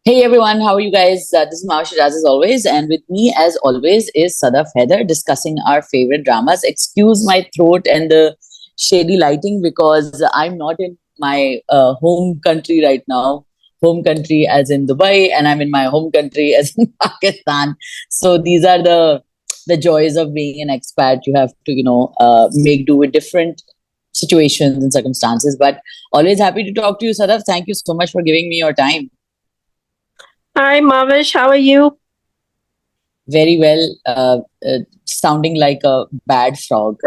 Hey everyone, how are you guys? This is Mao Shiraz as always, and with me as always is Sadaf Heather discussing our favorite dramas. Excuse my throat and the shady lighting because I'm not in my home country right now. Home country as in Dubai, and I'm in my home country as in Pakistan. So these are the joys of being an expat. You have to, make do with different situations and circumstances. But always happy to talk to you, Sadaf. Thank you so much for giving me your time. Hi, Mavish. How are you? Very well, sounding like a bad frog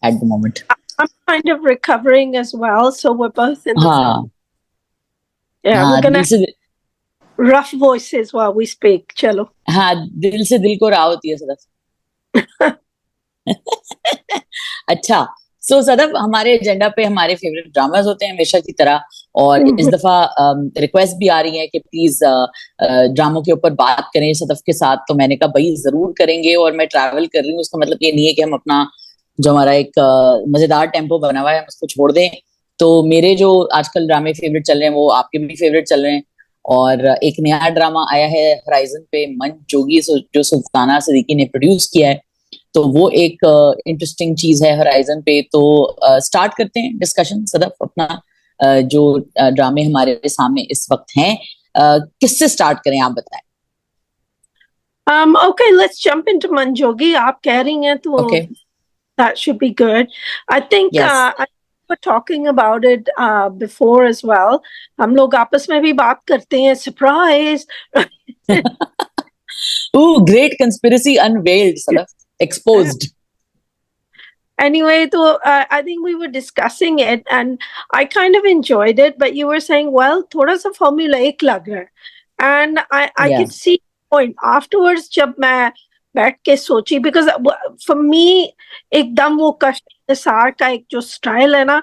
at the moment. I'm kind of recovering as well, so we're both in the हाँ we're gonna दिल से rough voices while we speak. Chalo. हाँ दिल से दिल को राह होती है सदफ. अच्छा, सो सदफ हमारे एजेंडा पे हमारे फेवरेट ड्रामास होते हैं हमेशा की तरह, और इस दफा रिक्वेस्ट भी आ रही है कि प्लीज ड्रामों के ऊपर बात करें सदफ के साथ. तो मैंने कहा भाई जरूर करेंगे, और मैं ट्रैवल कर रही हूँ उसका मतलब ये नहीं है कि हम अपना जो हमारा एक मजेदार टेम्पो बना हुआ है हम उसको छोड़ दें. तो मेरे जो आजकल ड्रामे फेवरेट चल रहे हैं वो आपके भी फेवरेट चल रहे हैं, और एक नया ड्रामा आया है होराइजन पे, मन जोगी, जो सुल्ताना सिद्दीकी ने प्रोड्यूस किया है. तो वो एक इंटरेस्टिंग चीज है होराइजन पे. तो स्टार्ट करते हैं डिस्कशन सदफ. अपना जो ड्रामे हमारे सामने इस वक्त हैं, किससे स्टार्ट करें आप बताएं. Okay, let's jump into Manjogi. आप कह रही हैं तो Okay. that should be good. I think Yes. I were talking about it before as well. हम लोग आपस में भी बात करते हैं. Surprise. Ooh, great conspiracy unveiled, Sadaf. Exposed. Anyway, so I think we were discussing it and I kind of enjoyed it, but you were saying, well, thoda sa formulaic lag raha hai. And I Yeah. could see the point. Afterwards, jab main बैठ के सोची, because for me एकदम वो कश्मीर का एक जो style है ना,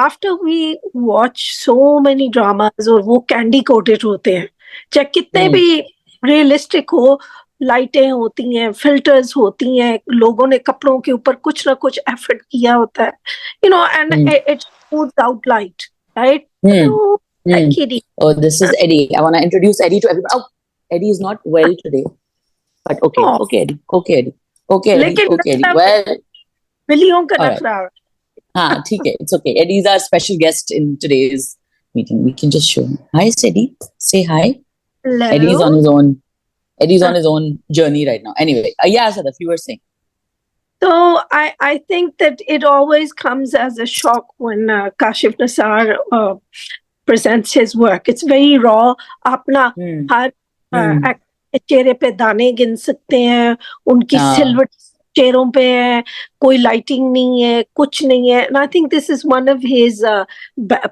after we watch so many dramas और वो कैंडी कोटेड होते हैं, चाहे कितने भी रियलिस्टिक हो, लाइटें होती हैं, फिल्टर्स होती हैं, लोगों ने कपड़ों के ऊपर कुछ ना कुछ एफर्ट किया होता है, and it's smooth out light, right? Eddie. Oh, this is Eddie. I want to introduce Eddie to everybody. Oh, Eddie is not well today. But okay, Eddie. Okay, Eddie. Well, मिलियों का नखरा. हाँ, ठीक है. It's okay. Eddie is our special guest in today's meeting. We can just show him. Hi, Eddie. Say hi. Hello. Eddie's on his own journey right now. Anyway, yeah, Sadaf, you were saying. So I think that it always comes as a shock when Kashif Nassar presents his work. It's very raw. अपना हर चेहरे पे दाने गिन सकते हैं, उनकी silver चेहरों पे है, कोई लाइटिंग नहीं है, कुछ नहीं है. And I think this is one of his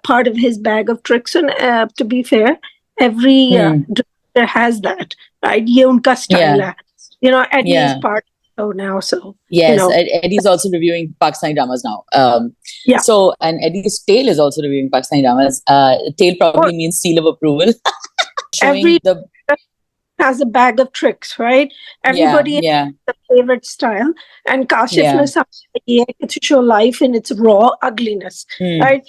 part of his bag of tricks. And to be fair, every director has that, right? ये उनका style है. Eddie is part of it now, so yes, Eddie's also reviewing Pakistani dramas now. So, and Eddie's Tail is also reviewing Pakistani dramas. Tail probably means seal of approval. Every has a bag of tricks, right? Everybody has a favorite style, and Kashif Nassar to show life in its raw ugliness, right?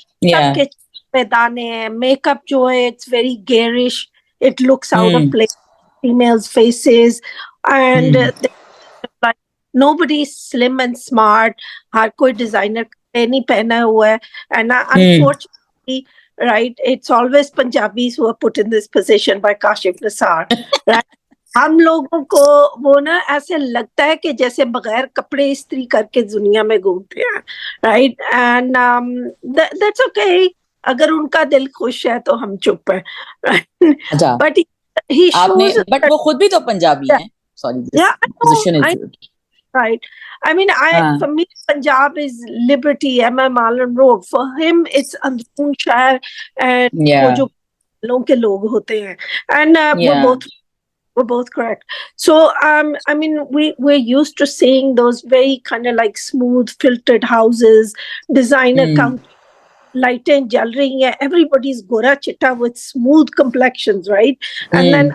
Makeup jo hai, it's very garish. It looks out of place. Females' faces, and like nobody's slim and smart. Har koi designer nahi pehna hua hai, and unfortunately. Right, it's always Punjabis who are put in this position by Kashif Nassar. Right? हम लोगों को वो ना ऐसे लगता है कि जैसे बगैर कपड़े इस्त्री करके दुनिया में घूमते हैं, right? And that's okay. अगर उनका दिल खुश है तो हम चुप हैं, right? But he shows. But वो खुद भी तो पंजाबी हैं. Sorry, this position is. Right. I mean, for me, Punjab is Liberty, M.M. Allen Road. For him, it's Androon Shahar and वो जो लोगों के लोग होते हैं. And we're both correct. So, I mean, we're used to seeing those very kind of like smooth, filtered houses, designer count, lighting jal rahi hai. Everybody's gora chitta with smooth complexions, right? And then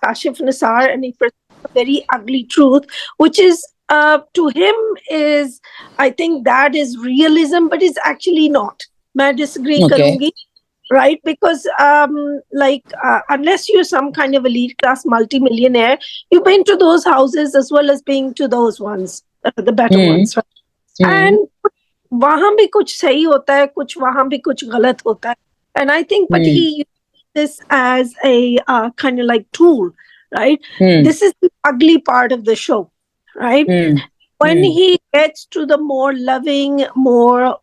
Kashif Nassar, and he presents a very ugly truth, which is to him is, I think that is realism, but it's actually not. मैं disagree करूंगी. right? Because unless you're some kind of elite class multimillionaire, you've been to those houses as well as being to those ones, the better Hmm. ones, right? Hmm. And वहां भी कुछ सही होता है, कुछ वहां भी कुछ गलत होता है. And I think, but Hmm. he used this as a kind of like tool, right? Hmm. This is the ugly part of the show, right? Hmm. When Hmm. he gets to the more loving, more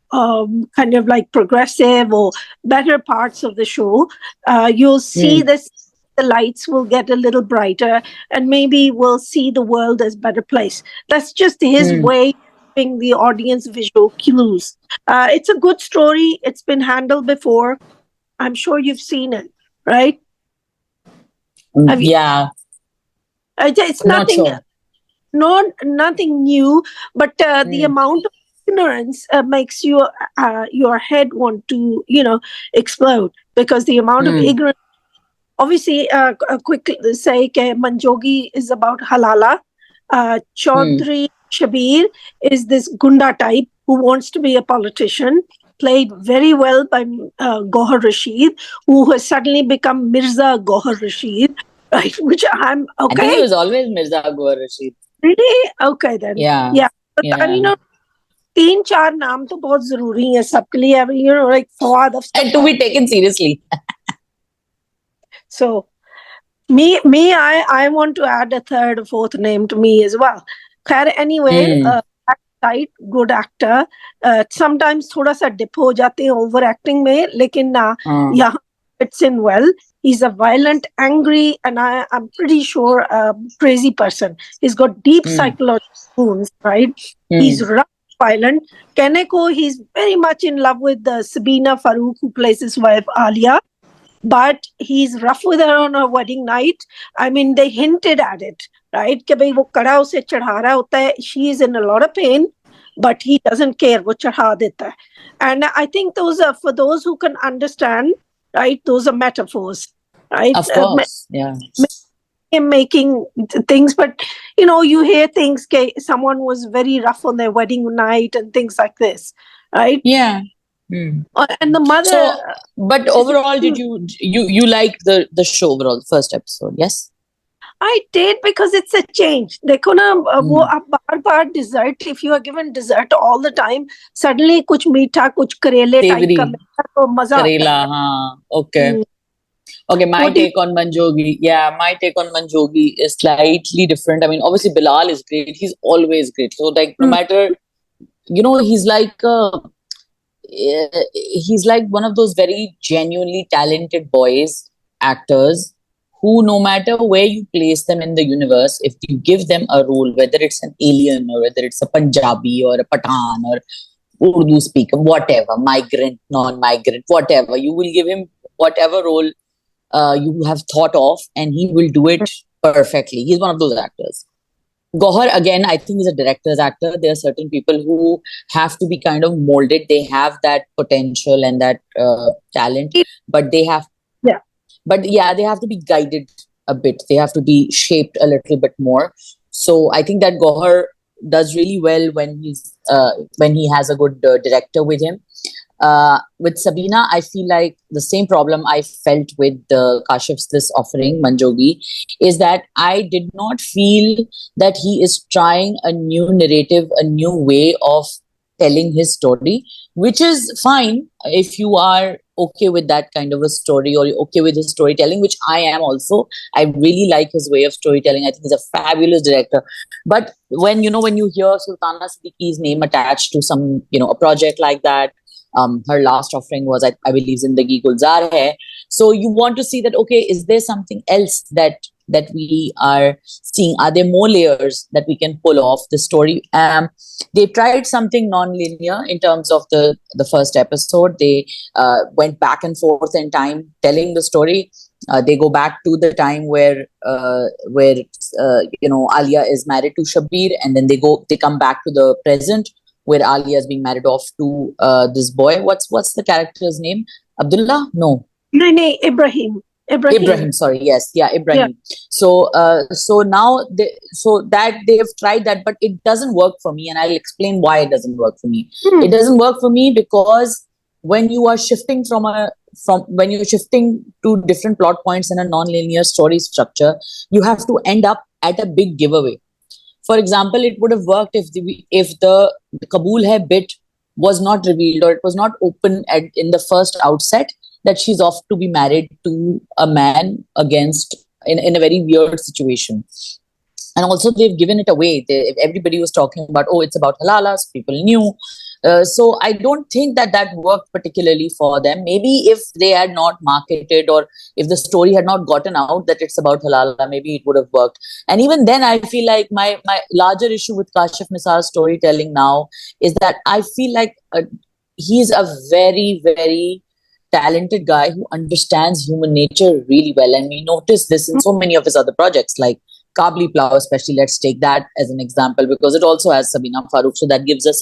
kind of like progressive or better parts of the show, you'll see Hmm. this. The lights will get a little brighter, and maybe we'll see the world as better place. That's just his Hmm. way of giving the audience visual cues. It's a good story. It's been handled before. I'm sure you've seen it, right? Have you? Yeah, It's not nothing. sure. Nothing new, but the Hmm. amount of ignorance makes your head want to explode, because the amount of Hmm. ignorance. Obviously, quick say that Manjogi is about Halala. Hmm. Chaudhry Shabir is this gunda type who wants to be a politician, played very well by Gohar Rashid, who has suddenly become Mirza Gohar Rashid, right? Which I'm I think he okay. was always Mirza Gohar Rashid. Really? Okay then. Yeah. Yeah. But Yeah. 3-4 नाम तो बहुत जरूरी है सबके लिए, like Fawad of And to be taken seriously. So I want to add a third or fourth name to me as well. खैर anyway, Hmm. tight, good actor. Sometimes थोड़ा सा dip हो जाते हैं overacting में, लेकिन यहाँ fits in well. He's a violent, angry, and I'm pretty sure a crazy person. He's got deep psychological wounds, right? He's rough, violent. Kaneko, he's very much in love with Sabina Farouk, who plays his wife Alia. But he's rough with her on her wedding night. I mean, they hinted at it, right? कि भाई वो कड़ा उसे चढ़ा रहा होता है. She is in a lot of pain, but he doesn't care. वो चढ़ा देता है. And I think those are, for those who can understand, right? Those are metaphors, right? Of course. Yeah. Making things, but you hear things. Someone was very rough on their wedding night and things like this, right? Yeah. Hmm. And the mother. So, but overall, did you like the show overall, the first episode? Yes. I did, because it's a change. देखो ना, वो आप बार-बार dessert, if you are given dessert all the time, suddenly कुछ मीठा, कुछ करेले type का मिलता तो मजा आता Karela, है. हाँ. Okay. Okay, my What do you- take on Manjogi. Yeah, my take on Manjogi is slightly different. I mean, obviously Bilal is great. He's always great. So like, no matter, he's like one of those very genuinely talented boys, actors, who no matter where you place them in the universe, if you give them a role, whether it's an alien or whether it's a Punjabi or a Pathan or Urdu speaker, whatever, migrant, non-migrant, whatever, you will give him whatever role you have thought of, and he will do it perfectly. He's one of those actors. Gohar, again, I think is a director's actor. There are certain people who have to be kind of molded. They have that potential and that talent, but they have, they have to be guided a bit. They have to be shaped a little bit more. So I think that Gohar does really well when he has a good director with him. With Sabina, I feel like the same problem I felt with Kashif's this offering, Manjogi, is that I did not feel that he is trying a new narrative, a new way of telling his story, which is fine if you are okay with that kind of a story, or you're okay with his storytelling, which I am also. I really like his way of storytelling. I think he's a fabulous director. But when you hear Sultana Siddiqui's name attached to some, a project like that, her last offering was, I believe, Zindagi Gulzar Hai. So you want to see that, okay, is there something else that we are seeing? Are there more layers that we can pull off the story? They tried something non-linear in terms of the first episode. They went back and forth in time telling the story. They go back to the time where Alia is married to Shabir, and then they come back to the present, where Alia is being married off to this boy. What's the character's name? Abdullah? No. No, Ibrahim. Sorry. Yes. Yeah. Ibrahim. Yeah. So now they have tried that, but it doesn't work for me. And I'll explain why it doesn't work for me. It doesn't work for me because when you are shifting from a when you're shifting to different plot points in a non-linear story structure, you have to end up at a big giveaway. For example, it would have worked if the Kabul hai bit was not revealed, or it was not open in the first outset that she's off to be married to a man against in a very weird situation. And also they've given it away. Everybody was talking about, oh, it's about Halala, so people knew. So I don't think that worked particularly for them. Maybe if they had not marketed, or if the story had not gotten out that it's about Halala, maybe it would have worked. And even then, I feel like my larger issue with Kashif Nisar's storytelling now is that I feel like he's a very, very talented guy who understands human nature really well. And we notice this in so many of his other projects, like Kabli Plow, especially. Let's take that as an example, because it also has Sabina Farooq. So that gives us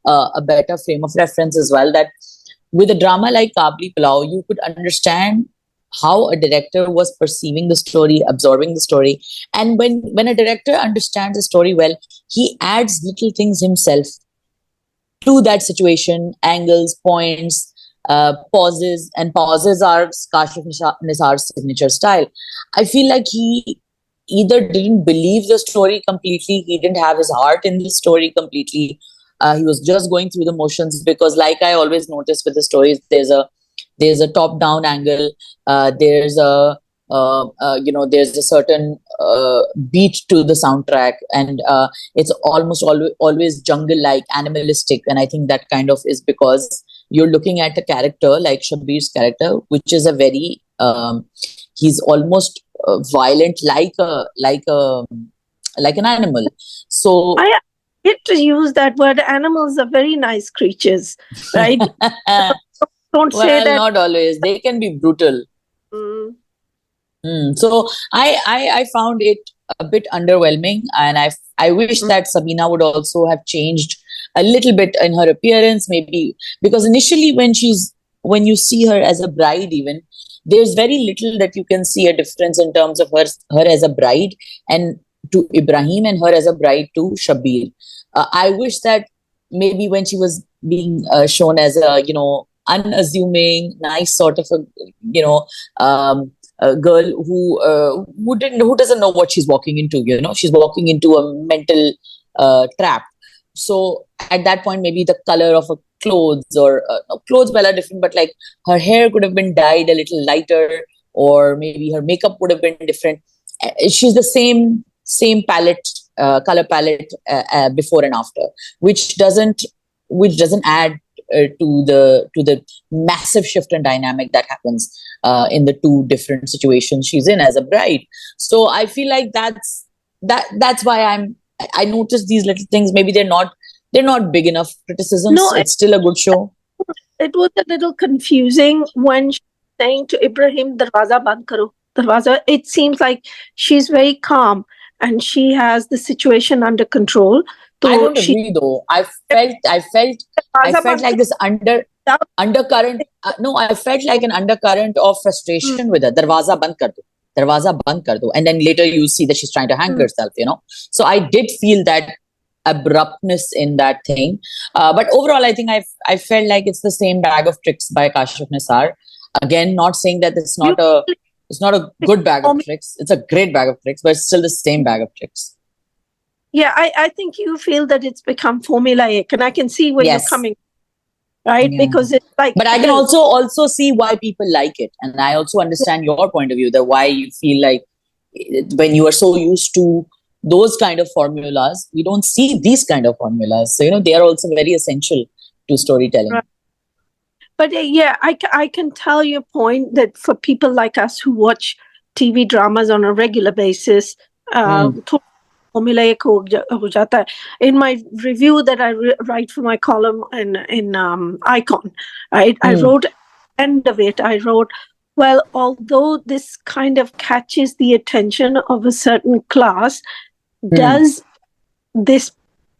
a better frame of reference as well, that with a drama like Kabli Plow, you could understand how a director was perceiving the story, absorbing the story. And when a director understands the story well, he adds little things himself to that situation, angles, points, pauses, and pauses are Kashif Nisar's signature style. I feel like he either didn't believe the story completely, he didn't have his heart in the story completely. He was just going through the motions, because like I always notice with the stories, there's a top-down angle, there's a there's a certain beat to the soundtrack, and it's almost always jungle-like, animalistic. And I think that kind of is because you're looking at a character like Shabbir's character, which is a very he's almost violent, like an animal. So I hate to use that word. Animals are very nice creatures, right? Don't say that. Not always. They can be brutal. So I found it a bit underwhelming, and I wish that Sabina would also have changed a little bit in her appearance, maybe, because initially when you see her as a bride, even, there's very little that you can see a difference in terms of her as a bride and to Ibrahim, and her as a bride to Shabbir. I wish that maybe when she was being shown as a unassuming, nice sort of a girl who doesn't know what she's walking into. She's walking into a mental trap. So at that point, maybe the color of her clothes, or clothes well are different, but like her hair could have been dyed a little lighter, or maybe her makeup would have been different. She's the same palette, color palette before and after, which doesn't add to the massive shift in dynamic that happens in the two different situations she's in as a bride. So I feel like that's why I noticed these little things. Maybe they're not big enough criticisms. No, it's still a good show. It was a little confusing when she's saying to Ibrahim, "Darwaza band karo, darwaza." It seems like she's very calm and she has the situation under control. So I don't agree, though. I felt like this undercurrent. No, I felt like an undercurrent of frustration with her. Darwaza band kar do. Darwaza band kar do. And then later you see that she's trying to hang herself, So I did feel that abruptness in that thing. But overall, I think I felt like it's the same bag of tricks by Kashif Nisar. Again, not saying that it's not a good bag of tricks. It's a great bag of tricks, but it's still the same bag of tricks. Yeah, I think you feel that it's become formulaic, and I can see where you're coming, right? Yeah. Because it's like. But I can also see why people like it, and I also understand your point of view, that why you feel like when you are so used to those kind of formulas, we don't see these kind of formulas. So they are also very essential to storytelling. Right. But yeah, I can tell your point that for people like us who watch TV dramas on a regular basis, formulaic ho jata hai. In my review that I write for my column in Icon, right? I wrote, end of it, I wrote, well, although this kind of catches the attention of a certain class, does this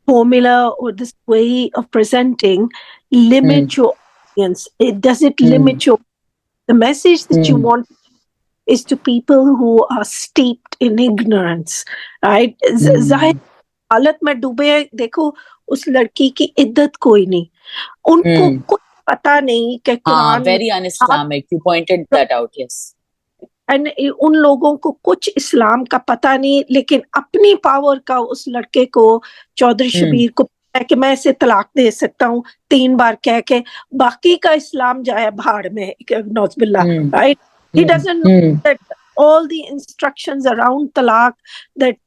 formula or this way of presenting limit your audience? Does it limit the message that you want is to people who are steeped in ignorance, right? Zahir हालत में डूबे, देखो उस लड़की की इद्दत कोई नहीं, उनको पता नहीं कि Quran very un-Islamic. You pointed that out, yes. And उन लोगों को कुछ इस्लाम का पता नहीं, लेकिन अपनी पावर का उस लड़के को, चौधरी शबीर को पता है कि मैं इसे तलाक दे सकता हूँ 3 बार कह के, बाकी का इस्लाम जाए भाड़ में, नौज़बिल्ला, right? He doesn't know that all the instructions around तलाक, दैट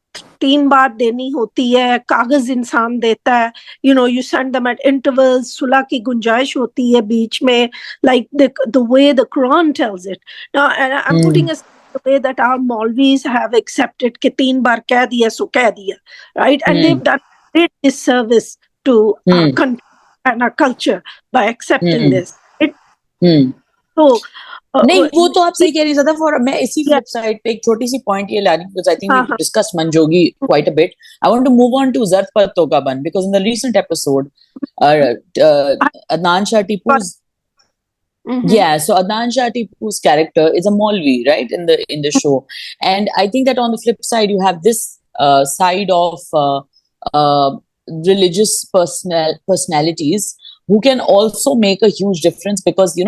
3 बार देनी होती है, कागज इंसान देता है, you send them at intervals, सुलह की गुंजाइश होती है बीच में, like the way the Quran tells it. Now, and I'm putting aside the way that our Maulvis have accepted कि 3 बार कह दिया सो कह दिया, right? And they've done great disservice to our country and our culture by accepting this. So, नहीं, वो तो आप सही कह रही हैं सदफ, मैं इसी फ्लिप साइड पे एक छोटी सी पॉइंट ये ला रही हूँ, because I think we discussed Manjogi quite a bit. I want to move on to Zart Patto Ka Ban, because in the recent episode, Adnan Shah Tipu's so Adnan Shah Tipu's character is a Maulvi, right, in the show, and I think that on the flip side you have this side of religious personalities who can also make a huge difference, because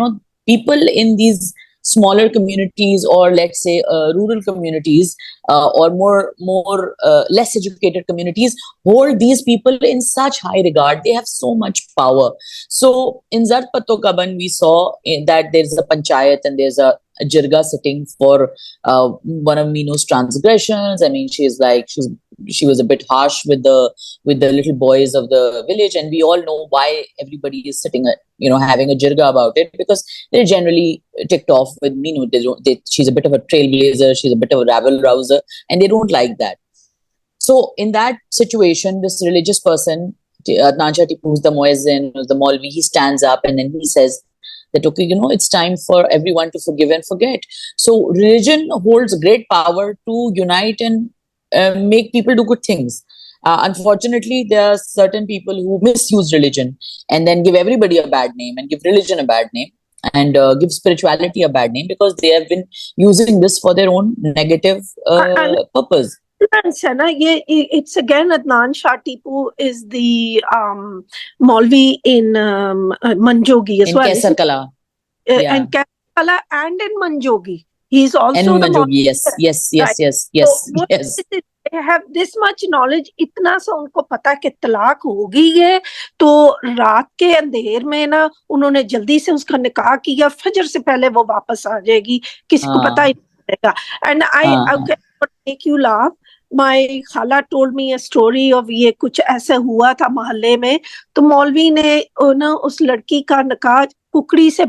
people in these smaller communities, or let's say rural communities, or more less educated communities, hold these people in such high regard. They have so much power. So in Zart Patto Ka Ban, we saw that there's a panchayat and there's a jirga sitting for one of Meenu's transgressions. I mean, she was a bit harsh with the little boys of the village, and we all know why everybody is sitting, having a jirga about it, because they're generally ticked off with Meenu. She's a bit of a trailblazer, she's a bit of a rabble rouser, and they don't like that. So in that situation, this religious person, Adnan Shah Tipu, who's the muezzin, who's the Maulvi, he stands up and then he says that, okay, it's time for everyone to forgive and forget. So religion holds great power to unite and make people do good things. Unfortunately, there are certain people who misuse religion and then give everybody a bad name, and give religion a bad name, and give spirituality a bad name, because they have been using this for their own negative purpose. It's again Adnan Shah Tipu is the Maulvi in Manjogi as well. Kaisar Kala. And Kaisar Kala and in Manjogi. He's also and the Manjogi, yes. They have this much knowledge, इतना सा उनको पता कि तलाक हो गई है, तो रात के अंधेर में ना उन्होंने जल्दी से उसका निकाह किया, फजर से पहले वो वापस आ जाएगी, किसी को पता ही नहीं चलेगा. And I can make you laugh. My खाला told me a story of ये कुछ ऐसा हुआ था मोहल्ले में, तो मौलवी ने ना उस लड़की का निकाह कुकड़ी से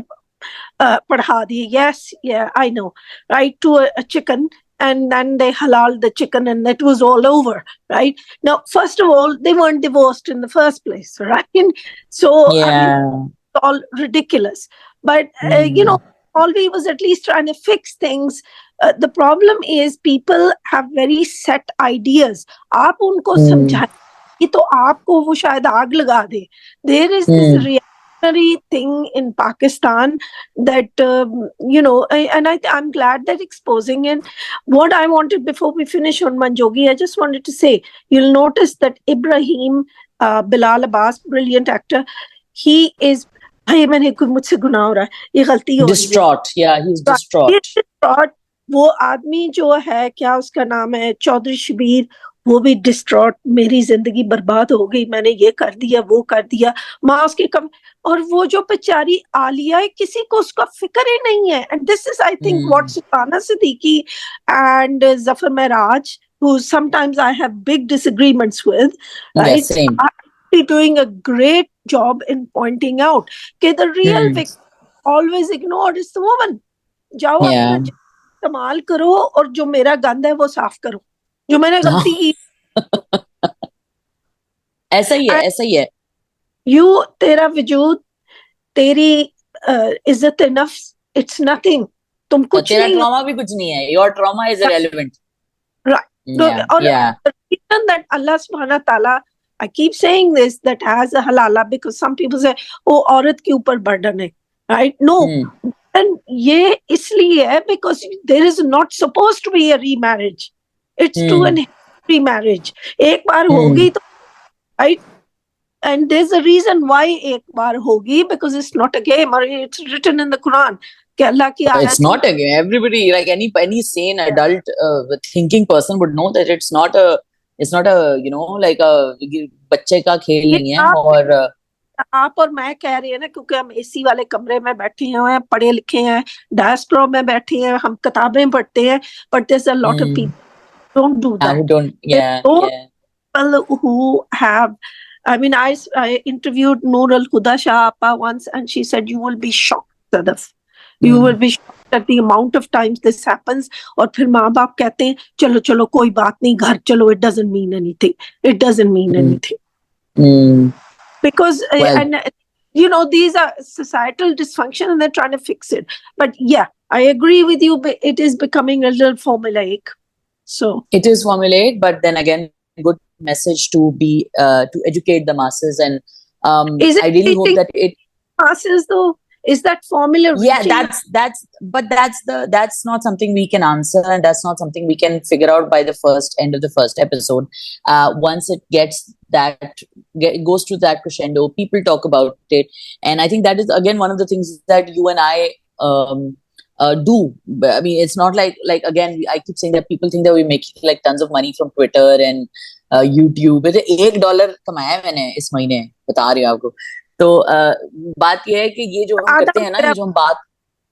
पढ़ा दिया. Yes, yeah, I know, right, to a chicken. And then they halaled the chicken, and it was all over, right? Now, first of all, they weren't divorced in the first place, right? So, it's all ridiculous. But, Maulvi was at least trying to fix things. The problem is people have very set ideas. आप उनको समझाएं तो आपको वो शायद आग लगा दे. There is this reactionary thing in Pakistan that, and I'm glad that exposing it. What I wanted before we finish on Manjogi, I just wanted to say, you'll notice that Ibrahim Bilal Abbas, brilliant actor, he is मुझसे गुनाह हो रहा है, ये गलती हो रही है. Distraught, he's distraught. He's distraught. वो आदमी जो है, क्या उसका नाम है, चौधरी शबीर, वो भी डिस्ट्रॉट, मेरी जिंदगी बर्बाद हो गई, मैंने ये कर दिया वो कर दिया, माँ उसकी कम, और वो जो बेचारी आलिया है, किसी को उसका फिक्र ही नहीं है. And this is I think what Sultana Siddiqui and Zafar Maharaj, who sometimes I have big disagreements with, right? Yes, same. Are doing a great job in pointing out that the real victim always ignored is the woman. जाओ अपना इस्तेमाल करो और जो मेरा गंद है वो साफ करो, जो मैंने गलती की. ऐसा ही है. You, तेरा वजूद, तेरी इज्जत है नफ्स, it's nothing. तुम कुछ तेरा नहीं, trauma भी कुछ नहीं है. Your trauma is irrelevant. Right. The reason that Allah subhanahu wa ta'ala, I keep saying this, that has a halala, because some people say, oh, औरत के ऊपर burden है, right? No. And ये इसलिए है because there is not supposed to be a remarriage. It's to an remarriage. एक बार होगी तो, right? and there's a reason why एक बार होगी, because it's not a game, or it's written in the Quran कि अल्लाह की It's आयत not a game. Everybody, like any sane adult thinking person would know that it's not a like a बच्चे का खेल ये नहीं है. और आप और मैं कह रही है ना, क्योंकि हम एसी वाले कमरे में बैठे हुए हैं, पढ़े लिखे हैं, डायस्ट्रो में बैठे हैं, हम किताबें पढ़ते हैं, but there's a lot of people don't do that. who don't, There's those people who have, I mean, I interviewed Noor Al Huda Shah Appa once, and she said, you will be shocked, Sadaf. You will be shocked at the amount of times this happens. और फिर माँ बाप कहते हैं चलो चलो कोई बात नहीं, घर चलो, it doesn't mean anything. It doesn't mean anything. Because and you know, these are societal dysfunction and they're trying to fix it. But yeah, I agree with you, but it is becoming a little formulaic. So it is formulaic, but then again, good message to be to educate the masses. And I really hope that it masses though. Is that formula? Yeah, that's not something we can answer, and that's not something we can figure out by the end of the first episode. Once it goes to that crescendo, people talk about it, and I think that is again one of the things that you and I do. I mean, it's not like again, I keep saying that people think that we make like tons of money from Twitter and YouTube. $1 कमाया मैंने इस महीने, बता रही हूँ आपको. तो बात ये है कि ये जो हम करते हैं ना, ये जो हम बात,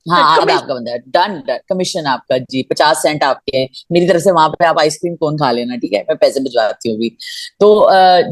हाँ, आधा आपका बनता है, डन, कमीशन आपका जी, 50 सेंट आपके हैं, मेरी तरफ से वहां पे आप आइसक्रीम कौन खा लेना, ठीक है, मैं पैसे भिजवाती हूँ भी. तो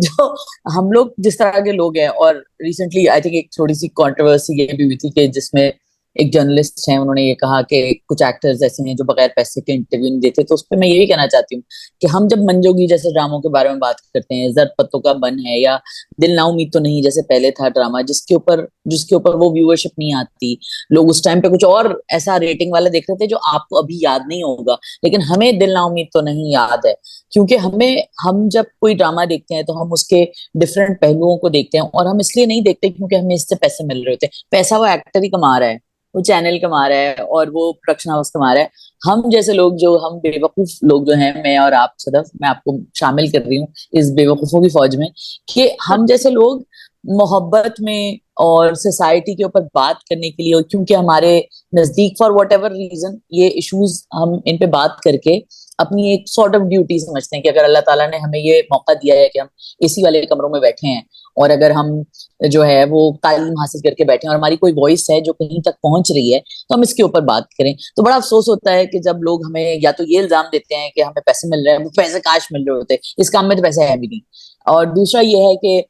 जो हम लोग जिस तरह के लोग हैं, और रिसेंटली आई थिंक एक थोड़ी सी कंट्रोवर्सी ये भी हुई थी कि जिसमें एक जर्नलिस्ट है, उन्होंने ये कहा कि कुछ एक्टर्स ऐसे हैं जो बगैर पैसे के इंटरव्यू नहीं देते. तो उस पर मैं यही कहना चाहती हूँ कि हम जब मंजोगी जैसे ड्रामों के बारे में बात करते हैं, जर्द पत्तों का बन है, या दिल ना उम्मीद तो नहीं जैसे पहले था ड्रामा, जिसके ऊपर वो व्यूअरशिप नहीं आती, लोग उस टाइम पे कुछ और ऐसा रेटिंग वाला देख रहे थे जो आपको अभी याद नहीं होगा, लेकिन हमें दिल ना उम्मीद तो नहीं याद है, क्योंकि हम जब कोई ड्रामा देखते हैं तो हम उसके डिफरेंट पहलुओं को देखते हैं, और हम इसलिए नहीं देखते क्योंकि हमें इससे पैसे मिल रहे होते हैं. पैसा वो एक्टर ही कमा रहा है, वो चैनल कमा रहा है, और वो प्रोडक्शन हाउस कमा रहा है. हम जैसे लोग, जो हम बेवकूफ लोग जो हैं, मैं और आप सदफ, मैं आपको शामिल कर रही हूँ इस बेवकूफों की फौज में, कि हम जैसे लोग मोहब्बत में और सोसाइटी के ऊपर बात करने के लिए, और क्योंकि हमारे नजदीक फॉर वट एवर रीजन ये इश्यूज, हम इन पे बात करके अपनी एक सॉर्ट ऑफ ड्यूटी समझते हैं कि अगर अल्लाह ताला ने हमें ये मौका दिया है कि हम इसी वाले कमरों में बैठे हैं, और अगर हम जो है वो तालीम हासिल करके बैठे हैं और हमारी कोई वॉइस है जो कहीं तक पहुंच रही है, तो हम इसके ऊपर बात करें. तो बड़ा अफसोस होता है कि जब लोग हमें या तो ये इल्जाम देते हैं कि हमें पैसे मिल रहे हैं, वो पैसे काश मिल रहे होते, इस काम में तो पैसे है भी नहीं. और दूसरा ये है कि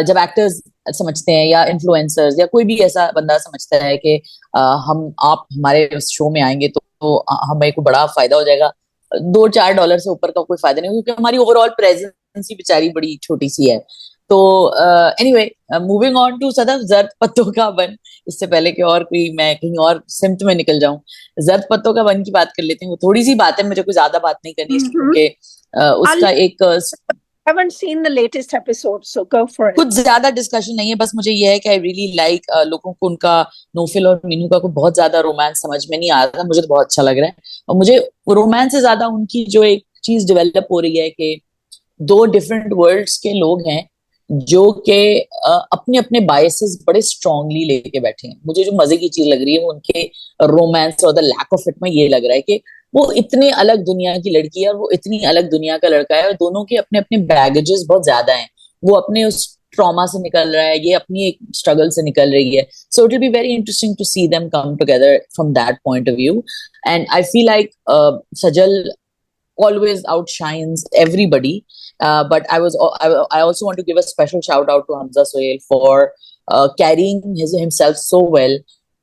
जब एक्टर्स समझते हैं, या इन्फ्लुएंसर्स, या कोई भी ऐसा बंदा समझता है कि आप हमारे शो में आएंगे तो हमें कोई बड़ा फायदा हो जाएगा, $2-4 से ऊपर का कोई फायदा नहीं, क्योंकि हमारी ओवरऑल प्रेजेंस ही बेचारी बड़ी छोटी सी है. तो anyway, moving on to Sadaf, जर्द पत्तों का बन. इससे पहले कि और कोई मैं कहीं और सिमत में निकल जाऊं, जर्द पत्तों का बन की बात कर लेते हैं. थोड़ी सी बात है, मुझे कोई ज्यादा बात नहीं करनी, क्योंकि उसका एक I haven't seen the latest episode, so go for it. कुछ ज्यादा डिस्कशन नहीं है, बस मुझे ये है कि आई रियली लाइक लोगों को उनका नोफिल और मीनू का कोई बहुत ज्यादा रोमांस समझ में नहीं आ रहा, मुझे तो बहुत अच्छा लग रहा है. और मुझे रोमांस से ज्यादा उनकी जो एक चीज डेवलप हो रही है कि दो डिफरेंट वर्ल्ड्स के लोग हैं जो के अपने अपने बायसेस बड़े स्ट्रांगली लेके बैठे हैं. मुझे जो मजे की चीज लग रही है वो उनके रोमांस और द लैक ऑफ इट में ये लग रहा है कि वो इतनी अलग दुनिया की लड़की है और वो इतनी अलग दुनिया का लड़का है, और दोनों के अपने अपने बैगेजेस बहुत ज्यादा हैं. वो अपने उस ट्रॉमा से निकल रहा है, ये अपनी एक स्ट्रगल से निकल रही है. So it will be very interesting to see them come together from that point of view. And I feel like Sajal always outshines everybody, but I also want to give a special shout out to Hamza Sohail for carrying himself so well,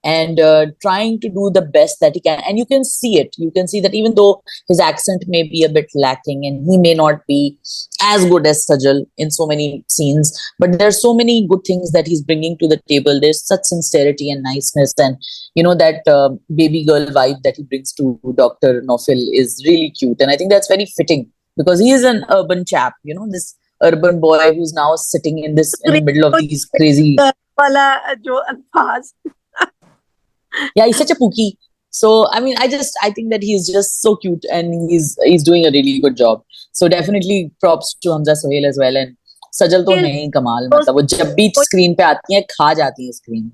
and trying to do the best that he can. And you can see that even though his accent may be a bit lacking and he may not be as good as Sajal in so many scenes, but there's so many good things that he's bringing to the table. There's such sincerity and niceness, and that baby girl vibe that he brings to Dr. Nofil is really cute, and I think that's very fitting because he is an urban chap, this urban boy who's now sitting in the middle of these crazy wala jo alfaz. Yeah, he's such a pookie. So I mean, I think that he's just so cute, and he's doing a really good job. So definitely props to Hamza Sohail as well. And सजल तो है ही कमाल, मतलब वो जब भी screen पे आती है खा जाती है screen.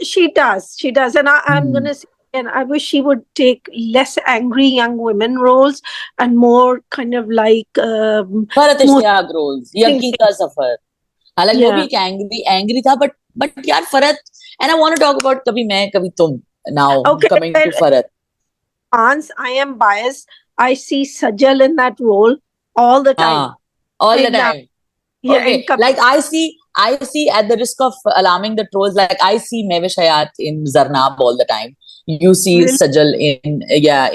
She does, and I'm gonna say, and I wish she would take less angry young women roles and more kind of like Farhat more Ishtiaq roles, यकी का सफर, हालांकि वो भी yeah. एक एंग्री था, बट यार Farhat, and I want to talk about कभी मैं कभी तुम, now Okay, coming to Farhat. Hans, I am biased. I see Sajal in that role all the time. हाँ, all the In time. yeah, Okay, in like I see at the risk of alarming the trolls, like I see Mehwish Hayat in Zarnab all the time. You see really. Sajal in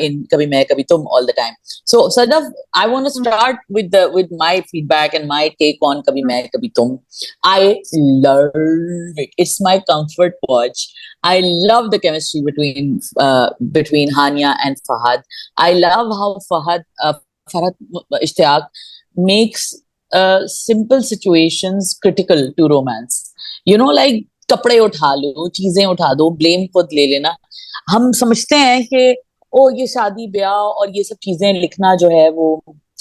in Kabhi Main Kabhi Tum all the time. So Sadaf, I want to start with my feedback and my take on Kabhi Main Kabhi Tum. I love it. It's my comfort watch. I love the chemistry between Hania and Fahad. I love how Farhat Ishtiyaq makes simple situations critical to romance. You know, like कपड़े उठा लो, चीजें उठा दो, blame खुद ले लेना। हम समझते हैं कि ओ ये शादी ब्याह और ये सब चीजें लिखना जो है वो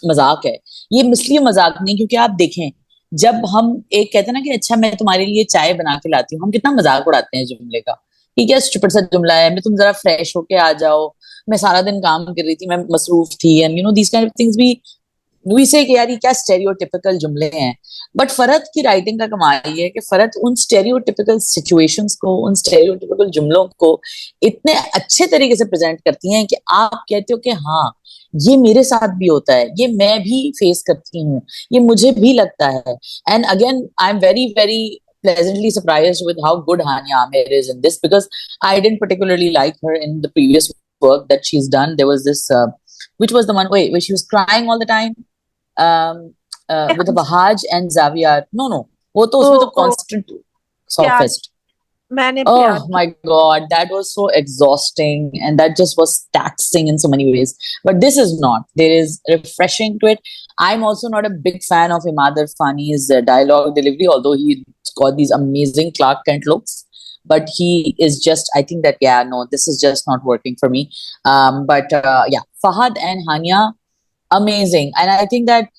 मजाक है। ये इसलिए मजाक नहीं क्योंकि आप देखें, जब हम एक कहते हैं ना कि अच्छा मैं तुम्हारे लिए चाय बना के लाती हूँ, हम कितना मजाक उड़ाते हैं जुमले का, ठीक है स्टूपिड सा जुमला है, मैं तुम जरा फ्रेश होके आ जाओ, मैं सारा दिन काम कर रही थी, मैं मसरूफ थी, and you know these kind of things भी से कि यार ये क्या स्टेरियोटिपिकल जुमले हैं। बट फरहत की राइटिंग का कमाल ये है कि फरहत उन स्टेरियोटिपिकल सिचुएशंस को, उन स्टेरियोटिपिकल जुमलों को इतने अच्छे तरीके से प्रेजेंट करती हैं कि आप कहते हो कि हाँ ये मेरे साथ भी होता है, ये मैं भी फेस करती हूँ, ये मुझे भी लगता है। And again I am very very pleasantly surprised with how good Hania Amer is in this, because I didn't particularly like her in the previous work that she's done. There was this which was the one where she was crying all the time, with the Bahaj and Xavier. No, वो तो उसमें तो Oh, constant प्यार softest. मैंने प्यार Oh my God, that was so exhausting, and that just was taxing in so many ways. But this is not. There is refreshing to it. I'm also not a big fan of Imad Irfani's dialogue delivery, although he's got these amazing Clark Kent looks. But he is just, I think that, yeah, no, this is just not working for me. But yeah, Fahad and Hania, amazing. And I think that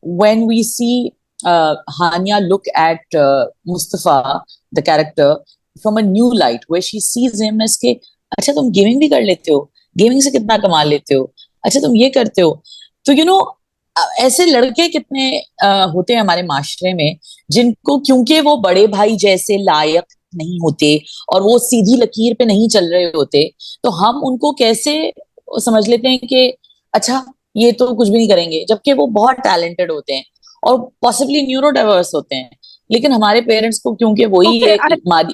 when we see Hania look at Mustafa, the character, from a new light, where she sees him as के अच्छा तुम gaming भी कर लेते हो, gaming से कितना कमा लेते हो, अच्छा तुम ये करते हो, तो यू नो ऐसे लड़के कितने होते हैं हमारे माशरे में, जिनको क्योंकि वो बड़े भाई जैसे लायक नहीं होते और वो सीधी लकीर पे नहीं चल रहे होते, तो हम उनको कैसे समझ लेते हैं कि अच्छा ये तो कुछ भी नहीं करेंगे, जबकि वो बहुत टैलेंटेड होते हैं और पॉसिबली न्यूरो डाइवर्स होते हैं। लेकिन हमारे पेरेंट्स को क्योंकि वही Okay, एक मादी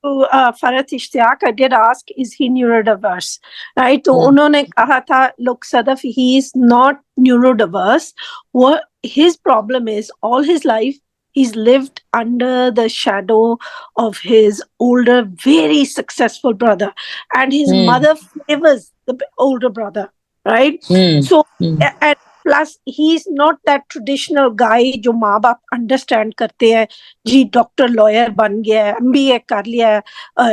Farhat Ishtiyaq, I did ask, is he neurodiverse? Right? तो हाँ, उन्होंने कहा था, look, Sadaf, he is not neurodiverse. What his problem is, all his life, he's lived under the shadow of his older, very successful brother, and his hmm mother favors the older brother, right? Hmm So, hmm and plus, he's not that traditional guy जो माँ बाप understand करते हैं, जी doctor lawyer बन गया है, MBA कर लिया है,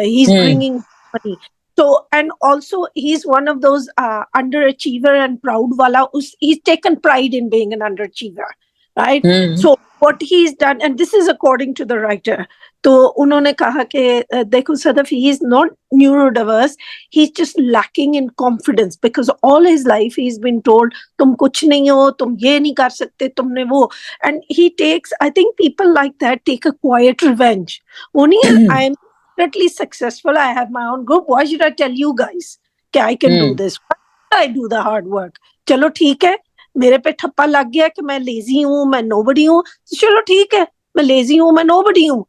he is hmm bringing money. So, and also he's one of those underachiever and proud wala. He's taken pride in being an underachiever, right? Hmm So what he's done, and this is according to the writer. तो उन्होंने कहा कि देखो Sadaf, he is not neurodiverse. He's just lacking in confidence because all his life he's been told तुम कुछ नहीं हो, तुम ये नहीं कर सकते, तुमने वो, and he takes, I think people like that take a quiet revenge. Only I am definitely successful. I have my own group. Why should I tell you guys that I can do this? Why should I do the hard work? चलो ठीक है, मेरे पे ठप्पा लग गया कि मैं लेजी हूँ, मैं नोबडी हूँ, तो चलो ठीक है, मैं लेजी हूँ, मैं नोबडी हूँ,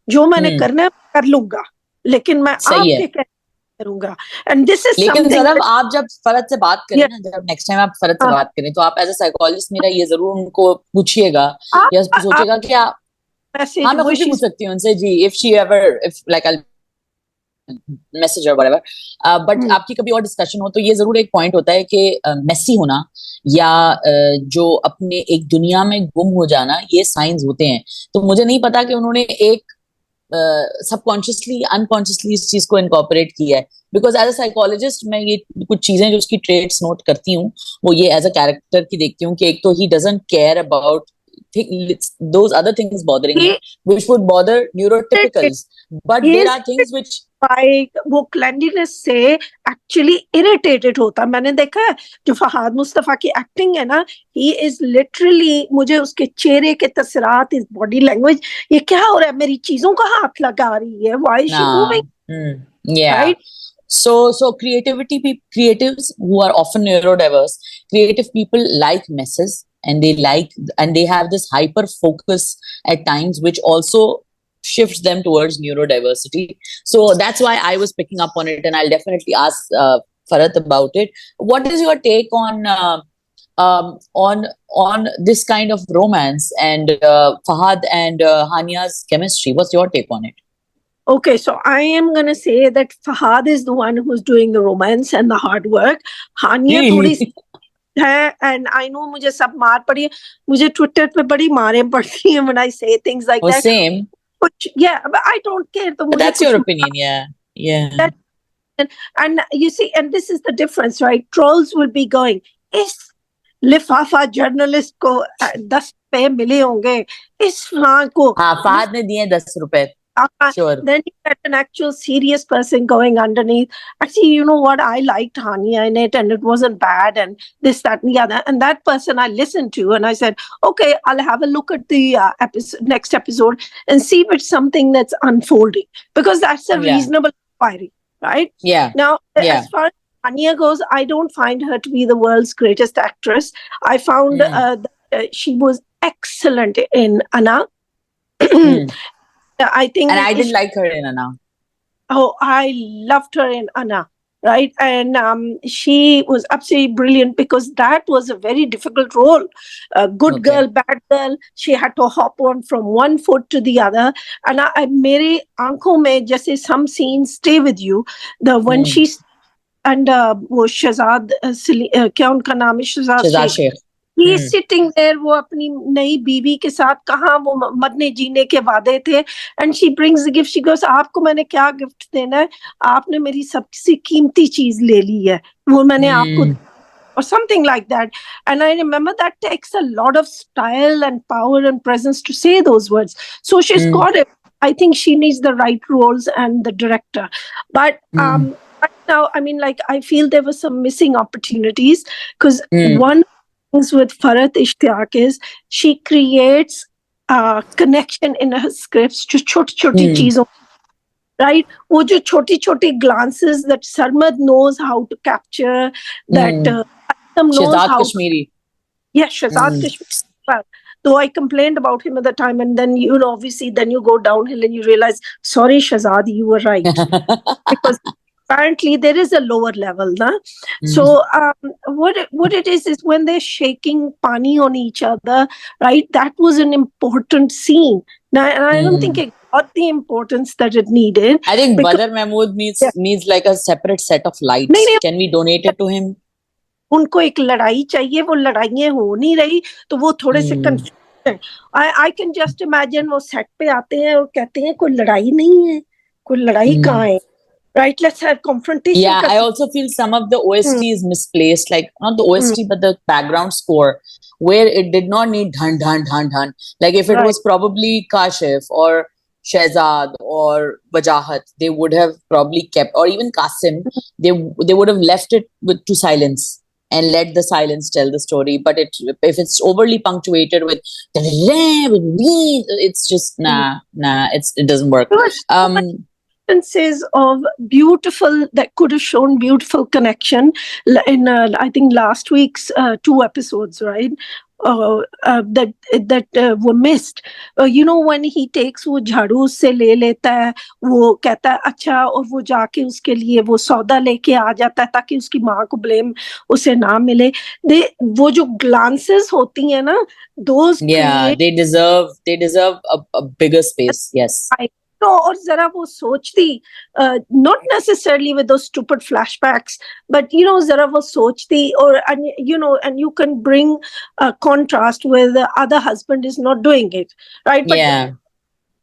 जो मैंने करना है कर लूंगा, लेकिन मैं सही है। आपके कहने करूंगा। एंड दिस इज लेकिन समथिंग सर आप जब फरहत से बात करें ना, जब नेक्स्ट टाइम आप फरहत से बात करें, तो आप एज अ साइकोलॉजिस्ट मेरा ये जरूर उनको पूछिएगा या आप सोचेगा कि आप, मैसेज हाँ मैं वो खुद भी पूछ सकती हूँ उनसे जी, if she ever, if like I message और व्हाटएवर, बट आपकी कभी और डिस्कशन हो तो ये जरूर एक पॉइंट होता है कि मेसी होना या जो अपने एक दुनिया में गुम हो जाना, ये साइंस होते हैं। तो मुझे नहीं पता कि उन्होंने एक सबकॉन्शियसली अनकॉन्शियसली इस चीज को इनकॉर्पोरेट किया है, बिकॉज एज अ साइकोलॉजिस्ट मैं ये कुछ चीजें जो उसकी ट्रेड्स नोट करती हूँ, वो ये एज अ कैरेक्टर की देखती हूँ कि एक तो he doesn't care about those other things bothering him, which would bother neurotypicals. But there are things which वो cleanliness से actually irritated होता. मैंने देखा है जो फहाद मुस्तफा की एक्टिंग है ना, he is literally, मुझे उसके चेहरे के तसरात, his body language, ये क्या हो रहा है, मेरी चीजों का हाथ लगा रही है, why is she moving? Yeah. Right? So creatives who are often neurodiverse, creative people like messes, and they have this hyper focus at times, which also shifts them towards neurodiversity. So that's why I was picking up on it, and I'll definitely ask Farhat about it. What is your take on this kind of romance and Fahad and Hania's chemistry? What's your take on it? Okay, so I am going to say that Fahad is the one who's doing the romance and the hard work. Hania थोड़ी सी है, and I know मुझे सब मार पड़ी है, मुझे Twitter पे बड़ी मारें पड़ती हैं when I say things like that. Same. Yeah, but I don't care. But that's your opinion, yeah. And you see, and this is the difference, right? Trolls will be going, इस लिफाफा journalist को 10 रुपए मिले होंगे, इस फलां को. हाँ, फहद ने दिए 10 रुपए. Sure. Then you get an actual serious person going underneath. Actually, you know what? I liked Hania in it, and it wasn't bad, and this, that, and the other. And that person I listened to, and I said, okay, I'll have a look at the next episode and see if it's something that's unfolding, because that's a reasonable inquiry, right? Yeah. Now, as far as Hania goes, I don't find her to be the world's greatest actress. I found that she was excellent in Anna. I think, and I didn't like her in Anna. Oh, I loved her in Anna, right? And she was absolutely brilliant, because that was a very difficult role. Good girl, bad girl. She had to hop on from one foot to the other. And मेरे आंखों में जैसे some scenes stay with you. When she's and वो शहजाद क्या उनका नाम है, Shahzad Sheikh. He is sitting there, वो अपनी नई बीवी के साथ, कहाँ वो मरने जीने के वादे थे, and she brings the gift. She goes, आपको मैंने क्या गिफ्ट देना है, आपने मेरी सबसे कीमती चीज ले ली है, वो मैंने आपको, or something like that. And I remember that takes a lot of style and power and presence to say those words. So she's got it. I think she needs the right roles and the director. But now, I mean, like, I feel there were some missing opportunities, because one things with Farhat Ishtiaq is she creates a connection in her scripts to choti cheezon, right? वो जो छोटी glances that Sarmad knows how to capture, that Akram knows Shahzad how. Kashmiri. Yeah, Shahzad Kashmiri. Well, though I complained about him at the time, and then, you know, obviously then you go downhill and you realize, sorry Shahzad, you were right. Because apparently there is a lower level, nah? So what it is when they're shaking pani on each other, right? That was an important scene. Now, and I don't think it got the importance that it needed. I think Badr Mahmood needs like a separate set of lights. Can we donate it to him? उनको एक लड़ाई चाहिए, वो लड़ाइयाँ हो नहीं रही, तो वो थोड़े से कंफ्यूज हैं. I can just imagine वो सेट पे आते हैं और कहते हैं कोई लड़ाई नहीं है, कोई लड़ाई कहाँ है? Right, let's have confrontation. Yeah, I also feel some of the OST is misplaced, like not the OST but the background score, where it did not need dhan dhan dhan dhan. Like if it was probably Kashif or Shehzad or Wajahat, they would have probably kept, or even Qasim, they would have left it to silence and let the silence tell the story. But if it's overly punctuated with it's just nah, it doesn't work. Instances of beautiful, that could have shown beautiful connection in I think last week's 2 episodes, right? That were missed. You know, when he takes वो झाड़ू से ले लेता है, वो कहता है अच्छा, और वो जाके उसके लिए वो सौदा लेके आ जाता है ताकि उसकी माँ को ब्लेम उसे ना मिले. वो जो glances होती हैं ना, those they deserve a bigger space. Yes. तो और जरा वो सोचती, not necessarily with those stupid flashbacks, but you know, जरा वो सोचती, or and you know, and you can bring a contrast where the other husband is not doing it, right? But